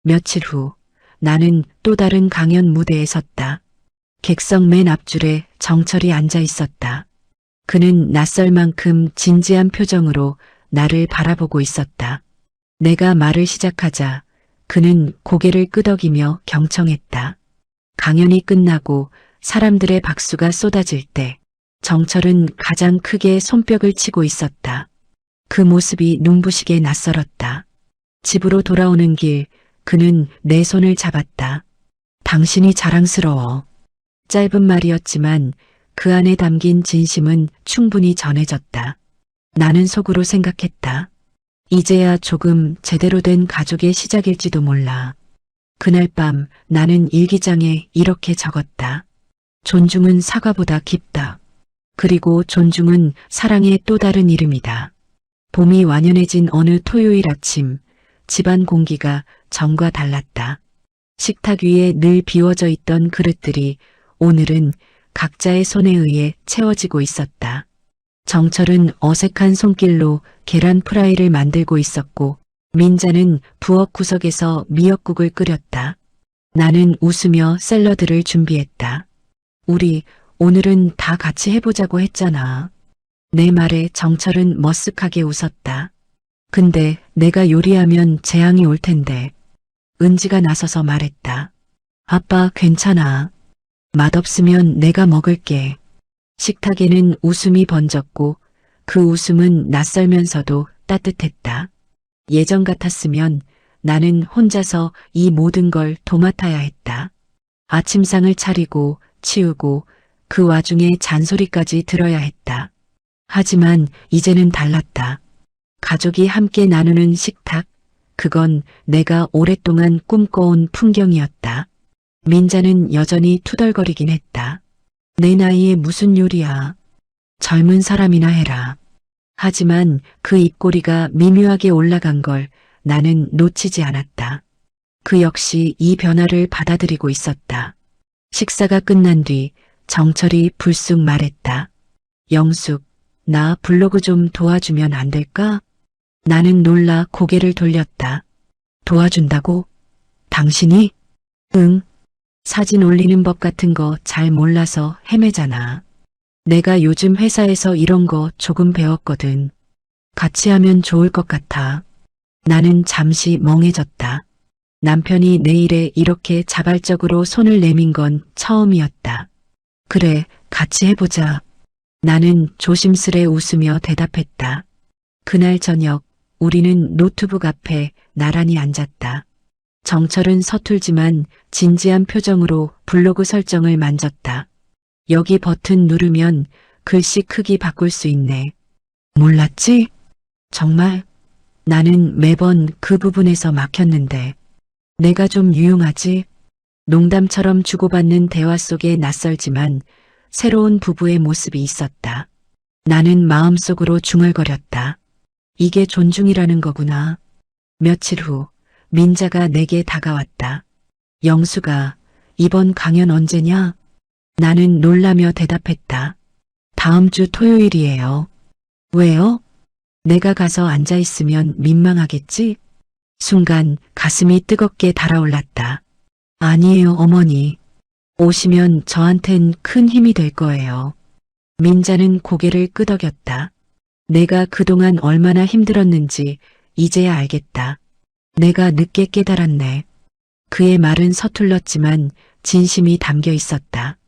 며칠 후 나는 또 다른 강연 무대에 섰다. 객석 맨 앞줄에 정철이 앉아 있었다. 그는 낯설 만큼 진지한 표정으로 나를 바라보고 있었다. 내가 말을 시작하자 그는 고개를 끄덕이며 경청했다. 강연이 끝나고 사람들의 박수가 쏟아질 때 정철은 가장 크게 손뼉을 치고 있었다. 그 모습이 눈부시게 낯설었다. 집으로 돌아오는 길 그는 내 손을 잡았다. 당신이 자랑스러워. 짧은 말이었지만 그 안에 담긴 진심은 충분히 전해졌다. 나는 속으로 생각했다. 이제야 조금 제대로 된 가족의 시작일지도 몰라. 그날 밤 나는 일기장에 이렇게 적었다. 존중은 사과보다 깊다. 그리고 존중은 사랑의 또 다른 이름이다. 봄이 완연해진 어느 토요일 아침, 집안 공기가 전과 달랐다. 식탁 위에 늘 비워져 있던 그릇들이 오늘은 각자의 손에 의해 채워지고 있었다. 정철은 어색한 손길로 계란 프라이를 만들고 있었고 민자는 부엌 구석에서 미역국을 끓였다. 나는 웃으며 샐러드를 준비했다. 우리 오늘은 다 같이 해보자고 했잖아. 내 말에 정철은 머쓱하게 웃었다. 근데 내가 요리하면 재앙이 올 텐데. 은지가 나서서 말했다. 아빠 괜찮아. 맛없으면 내가 먹을게. 식탁에는 웃음이 번졌고 그 웃음은 낯설면서도 따뜻했다. 예전 같았으면 나는 혼자서 이 모든 걸 도맡아야 했다. 아침상을 차리고 치우고 그 와중에 잔소리까지 들어야 했다. 하지만 이제는 달랐다. 가족이 함께 나누는 식탁, 그건 내가 오랫동안 꿈꿔온 풍경이었다. 민자는 여전히 투덜거리긴 했다. 내 나이에 무슨 요리야. 젊은 사람이나 해라. 하지만 그 입꼬리가 미묘하게 올라간 걸 나는 놓치지 않았다. 그 역시 이 변화를 받아들이고 있었다. 식사가 끝난 뒤 정철이 불쑥 말했다. 영숙, 나 블로그 좀 도와주면 안 될까? 나는 놀라 고개를 돌렸다. 도와준다고? 당신이? 응. 사진 올리는 법 같은 거 잘 몰라서 헤매잖아. 내가 요즘 회사에서 이런 거 조금 배웠거든. 같이 하면 좋을 것 같아. 나는 잠시 멍해졌다. 남편이 내 일에 이렇게 자발적으로 손을 내민 건 처음이었다. 그래, 같이 해보자. 나는 조심스레 웃으며 대답했다. 그날 저녁 우리는 노트북 앞에 나란히 앉았다. 정철은 서툴지만 진지한 표정으로 블로그 설정을 만졌다. 여기 버튼 누르면 글씨 크기 바꿀 수 있네. 몰랐지? 정말? 나는 매번 그 부분에서 막혔는데. 내가 좀 유용하지? 농담처럼 주고받는 대화 속에 낯설지만 새로운 부부의 모습이 있었다. 나는 마음속으로 중얼거렸다. 이게 존중이라는 거구나. 며칠 후 민자가 내게 다가왔다. 영수가 이번 강연 언제냐? 나는 놀라며 대답했다. 다음 주 토요일이에요. 왜요? 내가 가서 앉아있으면 민망하겠지? 순간 가슴이 뜨겁게 달아올랐다. 아니에요, 어머니. 오시면 저한텐 큰 힘이 될 거예요. 민자는 고개를 끄덕였다. 내가 그동안 얼마나 힘들었는지 이제야 알겠다. 내가 늦게 깨달았네. 그의 말은 서툴렀지만 진심이 담겨 있었다.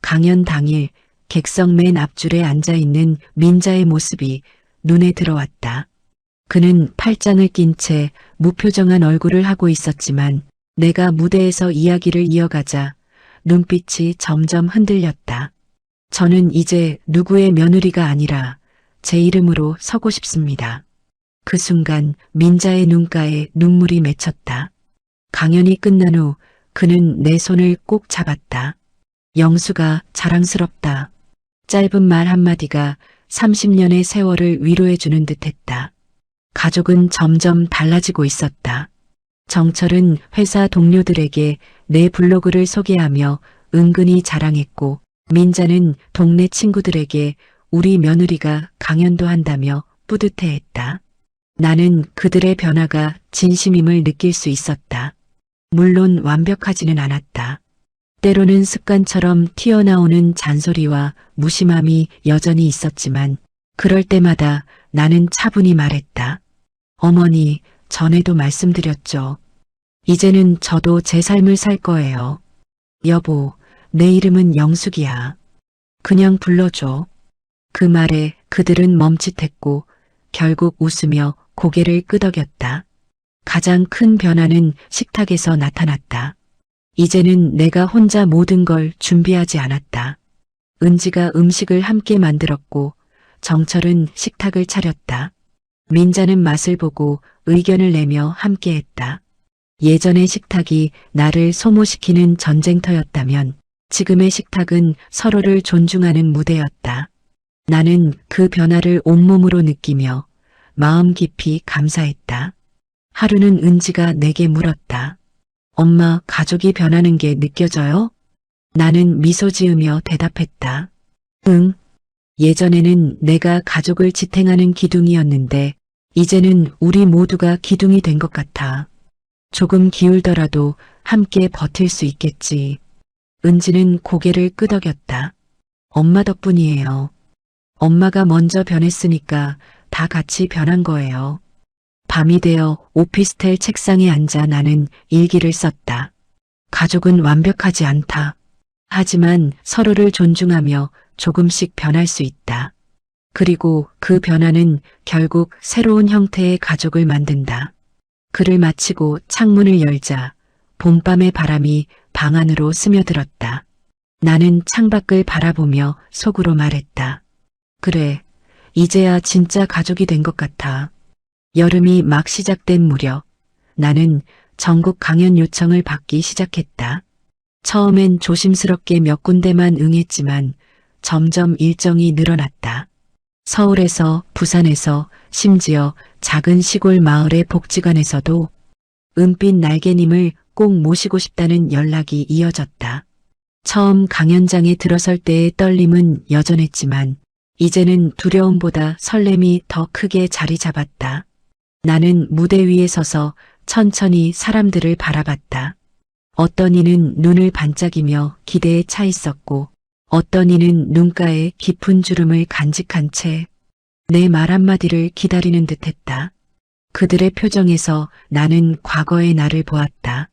강연 당일 객석 맨 앞줄에 앉아있는 민자의 모습이 눈에 들어왔다. 그는 팔짱을 낀 채 무표정한 얼굴을 하고 있었지만 내가 무대에서 이야기를 이어가자 눈빛이 점점 흔들렸다. 저는 이제 누구의 며느리가 아니라 제 이름으로 서고 싶습니다. 그 순간 민자의 눈가에 눈물이 맺혔다. 강연이 끝난 후 그는 내 손을 꼭 잡았다. 영수가 자랑스럽다. 짧은 말 한마디가 30년의 세월을 위로해주는 듯했다. 가족은 점점 달라지고 있었다. 정철은 회사 동료들에게 내 블로그를 소개하며 은근히 자랑했고 민자는 동네 친구들에게 우리 며느리가 강연도 한다며 뿌듯해했다. 나는 그들의 변화가 진심임을 느낄 수 있었다. 물론 완벽하지는 않았다. 때로는 습관처럼 튀어나오는 잔소리와 무심함이 여전히 있었지만 그럴 때마다 나는 차분히 말했다. 어머니, 전에도 말씀드렸죠. 이제는 저도 제 삶을 살 거예요. 여보, 내 이름은 영숙이야. 그냥 불러줘. 그 말에 그들은 멈칫했고 결국 웃으며 고개를 끄덕였다. 가장 큰 변화는 식탁에서 나타났다. 이제는 내가 혼자 모든 걸 준비하지 않았다. 은지가 음식을 함께 만들었고 정철은 식탁을 차렸다. 민자는 맛을 보고 의견을 내며 함께했다. 예전의 식탁이 나를 소모시키는 전쟁터였다면 지금의 식탁은 서로를 존중하는 무대였다. 나는 그 변화를 온몸으로 느끼며 마음 깊이 감사했다. 하루는 은지가 내게 물었다. 엄마, 가족이 변하는 게 느껴져요? 나는 미소 지으며 대답했다. 응. 예전에는 내가 가족을 지탱하는 기둥이었는데 이제는 우리 모두가 기둥이 된 것 같아. 조금 기울더라도 함께 버틸 수 있겠지. 은지는 고개를 끄덕였다. 엄마 덕분이에요. 엄마가 먼저 변했으니까 다 같이 변한 거예요. 밤이 되어 오피스텔 책상에 앉아 나는 일기를 썼다. 가족은 완벽하지 않다. 하지만 서로를 존중하며 조금씩 변할 수 있다. 그리고 그 변화는 결국 새로운 형태의 가족을 만든다. 글을 마치고 창문을 열자 봄밤의 바람이 방 안으로 스며들었다. 나는 창밖을 바라보며 속으로 말했다. 그래, 이제야 진짜 가족이 된 것 같아. 여름이 막 시작된 무렵 나는 전국 강연 요청을 받기 시작했다. 처음엔 조심스럽게 몇 군데만 응했지만 점점 일정이 늘어났다. 서울에서, 부산에서, 심지어 작은 시골 마을의 복지관에서도 은빛 날개님을 꼭 모시고 싶다는 연락이 이어졌다. 처음 강연장에 들어설 때의 떨림은 여전했지만 이제는 두려움보다 설렘이 더 크게 자리 잡았다. 나는 무대 위에 서서 천천히 사람들을 바라봤다. 어떤 이는 눈을 반짝이며 기대에 차 있었고 어떤 이는 눈가에 깊은 주름을 간직한 채 내 말 한마디를 기다리는 듯했다. 그들의 표정에서 나는 과거의 나를 보았다.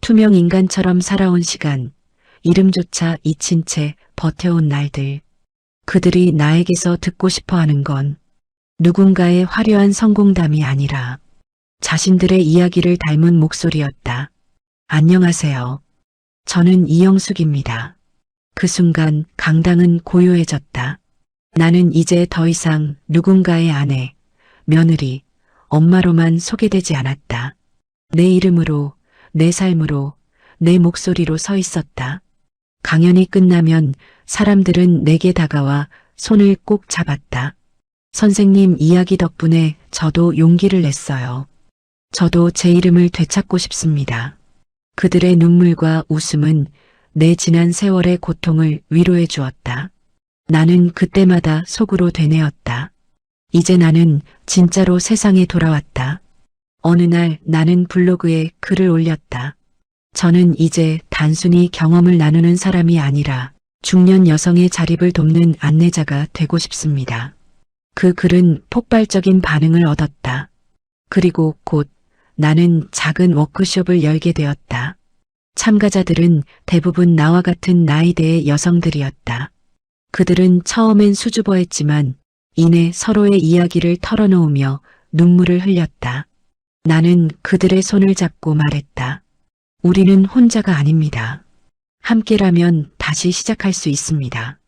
투명 인간처럼 살아온 시간, 이름조차 잊힌 채 버텨온 날들. 그들이 나에게서 듣고 싶어 하는 건 누군가의 화려한 성공담이 아니라 자신들의 이야기를 닮은 목소리였다. 안녕하세요. 저는 이영숙입니다. 그 순간 강당은 고요해졌다. 나는 이제 더 이상 누군가의 아내, 며느리, 엄마로만 소개되지 않았다. 내 이름으로, 내 삶으로, 내 목소리로 서 있었다. 강연이 끝나면 사람들은 내게 다가와 손을 꼭 잡았다. 선생님 이야기 덕분에 저도 용기를 냈어요. 저도 제 이름을 되찾고 싶습니다. 그들의 눈물과 웃음은 내 지난 세월의 고통을 위로해 주었다. 나는 그때마다 속으로 되뇌었다. 이제 나는 진짜로 세상에 돌아왔다. 어느 날 나는 블로그에 글을 올렸다. 저는 이제 단순히 경험을 나누는 사람이 아니라 중년 여성의 자립을 돕는 안내자가 되고 싶습니다. 그 글은 폭발적인 반응을 얻었다. 그리고 곧 나는 작은 워크숍을 열게 되었다. 참가자들은 대부분 나와 같은 나이대의 여성들이었다. 그들은 처음엔 수줍어했지만 이내 서로의 이야기를 털어놓으며 눈물을 흘렸다. 나는 그들의 손을 잡고 말했다. 우리는 혼자가 아닙니다. 함께라면 다시 시작할 수 있습니다.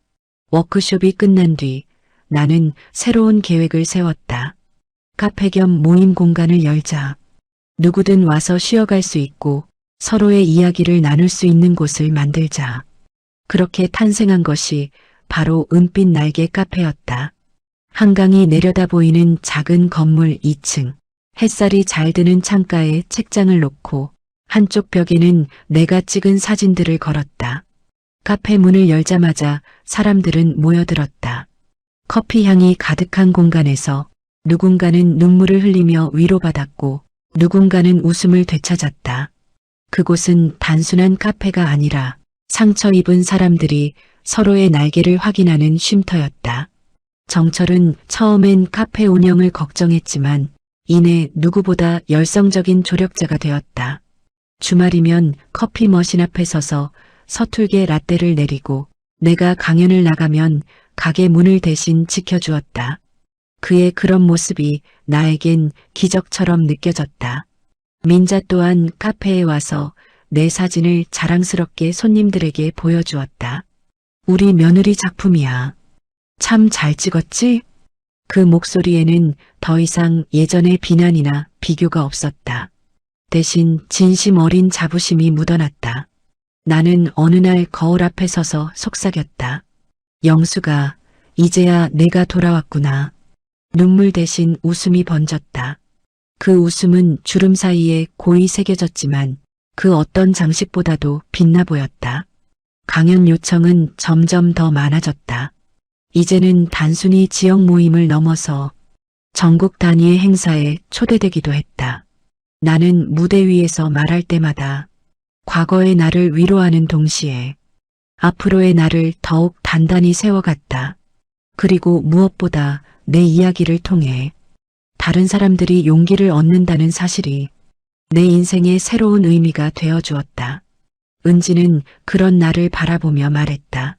워크숍이 끝난 뒤 나는 새로운 계획을 세웠다. 카페 겸 모임 공간을 열자. 누구든 와서 쉬어갈 수 있고 서로의 이야기를 나눌 수 있는 곳을 만들자. 그렇게 탄생한 것이 바로 은빛 날개 카페였다. 한강이 내려다 보이는 작은 건물 2층, 햇살이 잘 드는 창가에 책장을 놓고 한쪽 벽에는 내가 찍은 사진들을 걸었다. 카페 문을 열자마자 사람들은 모여들었다. 커피 향이 가득한 공간에서 누군가는 눈물을 흘리며 위로받았고 누군가는 웃음을 되찾았다. 그곳은 단순한 카페가 아니라 상처 입은 사람들이 서로의 날개를 확인하는 쉼터였다. 정철은 처음엔 카페 운영을 걱정했지만 이내 누구보다 열성적인 조력자가 되었다. 주말이면 커피 머신 앞에 서서 서툴게 라떼를 내리고 내가 강연을 나가면 가게 문을 대신 지켜주었다. 그의 그런 모습이 나에겐 기적처럼 느껴졌다. 민자 또한 카페에 와서 내 사진을 자랑스럽게 손님들에게 보여주었다. 우리 며느리 작품이야. 참 잘 찍었지? 그 목소리에는 더 이상 예전의 비난이나 비교가 없었다. 대신 진심 어린 자부심이 묻어났다. 나는 어느 날 거울 앞에 서서 속삭였다. 영수가 이제야 내가 돌아왔구나. 눈물 대신 웃음이 번졌다. 그 웃음은 주름 사이에 고이 새겨졌지만 그 어떤 장식보다도 빛나 보였다. 강연 요청은 점점 더 많아졌다. 이제는 단순히 지역 모임을 넘어서 전국 단위의 행사에 초대되기도 했다. 나는 무대 위에서 말할 때마다 과거의 나를 위로하는 동시에 앞으로의 나를 더욱 단단히 세워갔다. 그리고 무엇보다 내 이야기를 통해 다른 사람들이 용기를 얻는다는 사실이 내 인생의 새로운 의미가 되어주었다. 은지는 그런 나를 바라보며 말했다.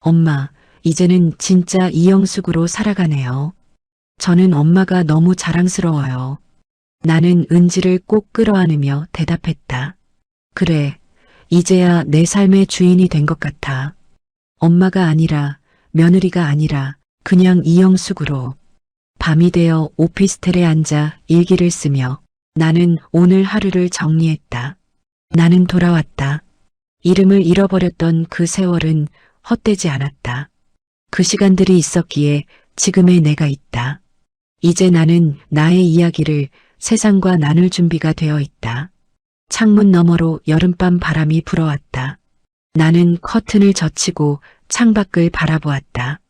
엄마, 이제는 진짜 이영숙으로 살아가네요. 저는 엄마가 너무 자랑스러워요. 나는 은지를 꼭 끌어안으며 대답했다. 그래, 이제야 내 삶의 주인이 된 것 같아. 엄마가 아니라, 며느리가 아니라 그냥 이영숙으로. 밤이 되어 오피스텔에 앉아 일기를 쓰며 나는 오늘 하루를 정리했다. 나는 돌아왔다. 이름을 잃어버렸던 그 세월은 헛되지 않았다. 그 시간들이 있었기에 지금의 내가 있다. 이제 나는 나의 이야기를 세상과 나눌 준비가 되어 있다. 창문 너머로 여름밤 바람이 불어왔다. 나는 커튼을 젖히고 창밖을 바라보았다.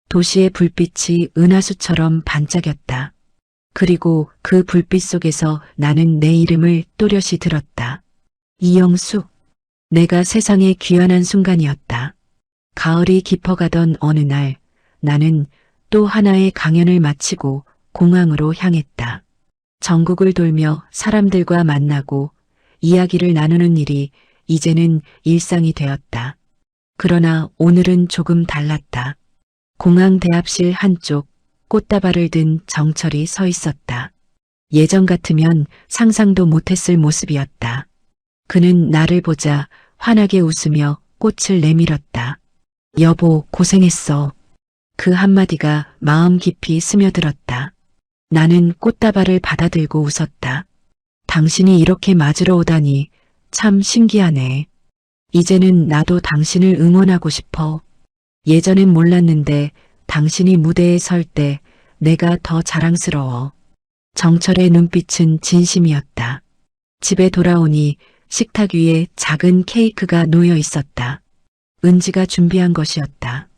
도시의 불빛이 은하수처럼 반짝였다. 그리고 그 불빛 속에서 나는 내 이름을 또렷이 들었다. 이영숙. 내가 세상에 귀환한 순간이었다. 가을이 깊어가던 어느 날 나는 또 하나의 강연을 마치고 공항으로 향했다. 전국을 돌며 사람들과 만나고 이야기를 나누는 일이 이제는 일상이 되었다. 그러나 오늘은 조금 달랐다. 공항 대합실 한쪽 꽃다발을 든 정철이 서 있었다. 예전 같으면 상상도 못했을 모습이었다. 그는 나를 보자 환하게 웃으며 꽃을 내밀었다. 여보, 고생했어. 그 한마디가 마음 깊이 스며들었다. 나는 꽃다발을 받아들고 웃었다. 당신이 이렇게 맞으러 오다니 참 신기하네. 이제는 나도 당신을 응원하고 싶어. 예전엔 몰랐는데 당신이 무대에 설 때 내가 더 자랑스러워. 정철의 눈빛은 진심이었다. 집에 돌아오니 식탁 위에 작은 케이크가 놓여 있었다. 은지가 준비한 것이었다.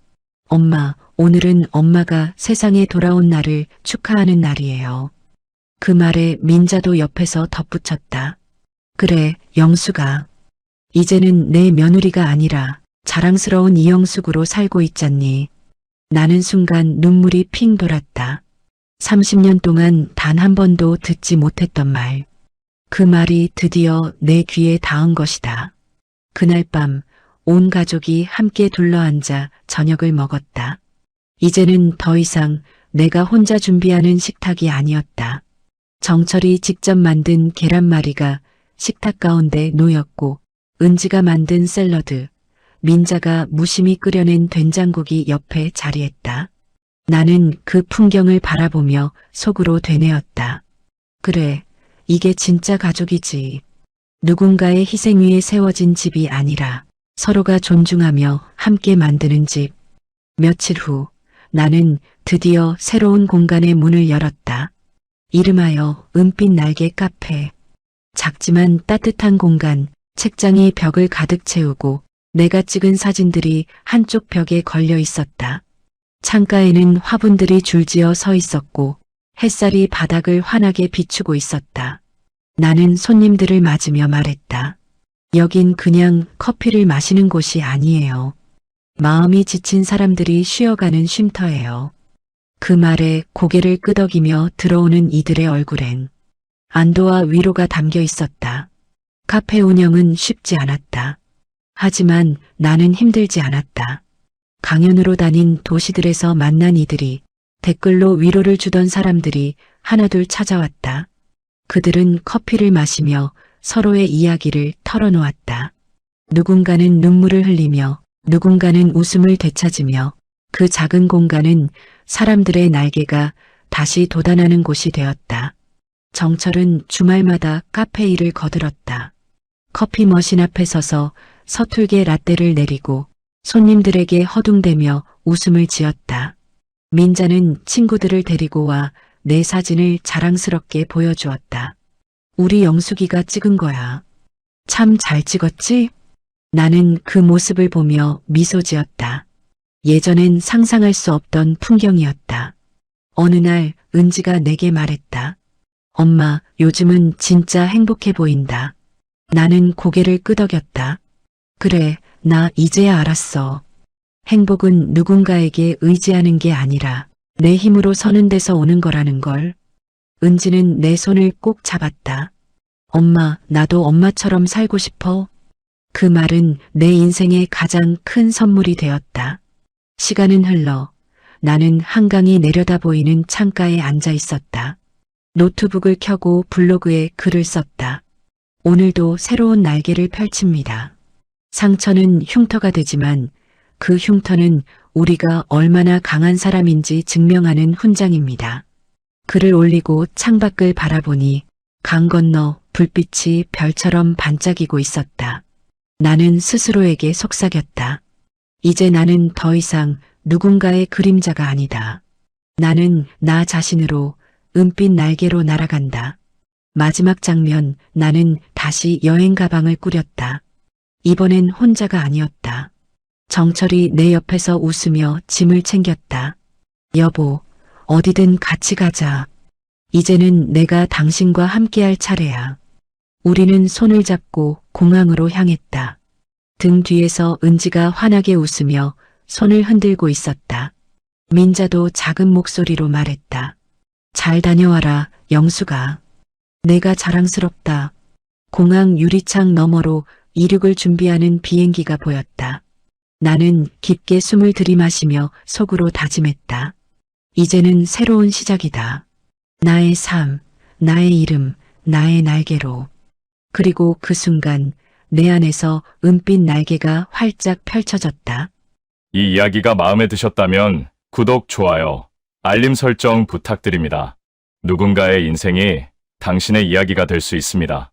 엄마, 오늘은 엄마가 세상에 돌아온 날을 축하하는 날이에요. 그 말에 민자도 옆에서 덧붙였다. 그래, 영수가. 이제는 내 며느리가 아니라 자랑스러운 이영숙으로 살고 있잖니. 나는 순간 눈물이 핑 돌았다. 30년 동안 단 한 번도 듣지 못했던 말. 그 말이 드디어 내 귀에 닿은 것이다. 그날 밤 온 가족이 함께 둘러앉아 저녁을 먹었다. 이제는 더 이상 내가 혼자 준비하는 식탁이 아니었다. 정철이 직접 만든 계란말이가 식탁 가운데 놓였고 은지가 만든 샐러드, 민자가 무심히 끓여낸 된장국이 옆에 자리했다. 나는 그 풍경을 바라보며 속으로 되뇌었다. 그래, 이게 진짜 가족이지. 누군가의 희생 위에 세워진 집이 아니라 서로가 존중하며 함께 만드는 집. 며칠 후 나는 드디어 새로운 공간의 문을 열었다. 이름하여 은빛 날개 카페. 작지만 따뜻한 공간, 책장이 벽을 가득 채우고 내가 찍은 사진들이 한쪽 벽에 걸려 있었다. 창가에는 화분들이 줄지어 서 있었고 햇살이 바닥을 환하게 비추고 있었다. 나는 손님들을 맞으며 말했다. 여긴 그냥 커피를 마시는 곳이 아니에요. 마음이 지친 사람들이 쉬어가는 쉼터예요. 그 말에 고개를 끄덕이며 들어오는 이들의 얼굴엔 안도와 위로가 담겨 있었다. 카페 운영은 쉽지 않았다. 하지만 나는 힘들지 않았다. 강연으로 다닌 도시들에서 만난 이들이, 댓글로 위로를 주던 사람들이 하나둘 찾아왔다. 그들은 커피를 마시며 서로의 이야기를 털어놓았다. 누군가는 눈물을 흘리며 누군가는 웃음을 되찾으며 그 작은 공간은 사람들의 날개가 다시 돋아나는 곳이 되었다. 정철은 주말마다 카페 일을 거들었다. 커피 머신 앞에 서서 서툴게 라떼를 내리고 손님들에게 허둥대며 웃음을 지었다. 민자는 친구들을 데리고 와 내 사진을 자랑스럽게 보여주었다. 우리 영숙이가 찍은 거야. 참 잘 찍었지? 나는 그 모습을 보며 미소 지었다. 예전엔 상상할 수 없던 풍경이었다. 어느 날 은지가 내게 말했다. 엄마, 요즘은 진짜 행복해 보인다. 나는 고개를 끄덕였다. 그래, 나 이제야 알았어. 행복은 누군가에게 의지하는 게 아니라 내 힘으로 서는 데서 오는 거라는 걸. 은지는 내 손을 꼭 잡았다. 엄마, 나도 엄마처럼 살고 싶어. 그 말은 내 인생의 가장 큰 선물이 되었다. 시간은 흘러 나는 한강이 내려다 보이는 창가에 앉아 있었다. 노트북을 켜고 블로그에 글을 썼다. 오늘도 새로운 날개를 펼칩니다. 상처는 흉터가 되지만 그 흉터는 우리가 얼마나 강한 사람인지 증명하는 훈장입니다. 글을 올리고 창밖을 바라보니 강 건너 불빛이 별처럼 반짝이고 있었다. 나는 스스로에게 속삭였다. 이제 나는 더 이상 누군가의 그림자가 아니다. 나는 나 자신으로 은빛 날개로 날아간다. 마지막 장면, 나는 다시 여행 가방을 꾸렸다. 이번엔 혼자가 아니었다. 정철이 내 옆에서 웃으며 짐을 챙겼다. 여보, 어디든 같이 가자. 이제는 내가 당신과 함께할 차례야. 우리는 손을 잡고 공항으로 향했다. 등 뒤에서 은지가 환하게 웃으며 손을 흔들고 있었다. 민자도 작은 목소리로 말했다. 잘 다녀와라, 영수가. 내가 자랑스럽다. 공항 유리창 너머로 이륙을 준비하는 비행기가 보였다. 나는 깊게 숨을 들이마시며 속으로 다짐했다. 이제는 새로운 시작이다. 나의 삶, 나의 이름, 나의 날개로. 그리고 그 순간 내 안에서 은빛 날개가 활짝 펼쳐졌다. 이 이야기가 마음에 드셨다면 구독, 좋아요, 알림 설정 부탁드립니다. 누군가의 인생이 당신의 이야기가 될 수 있습니다.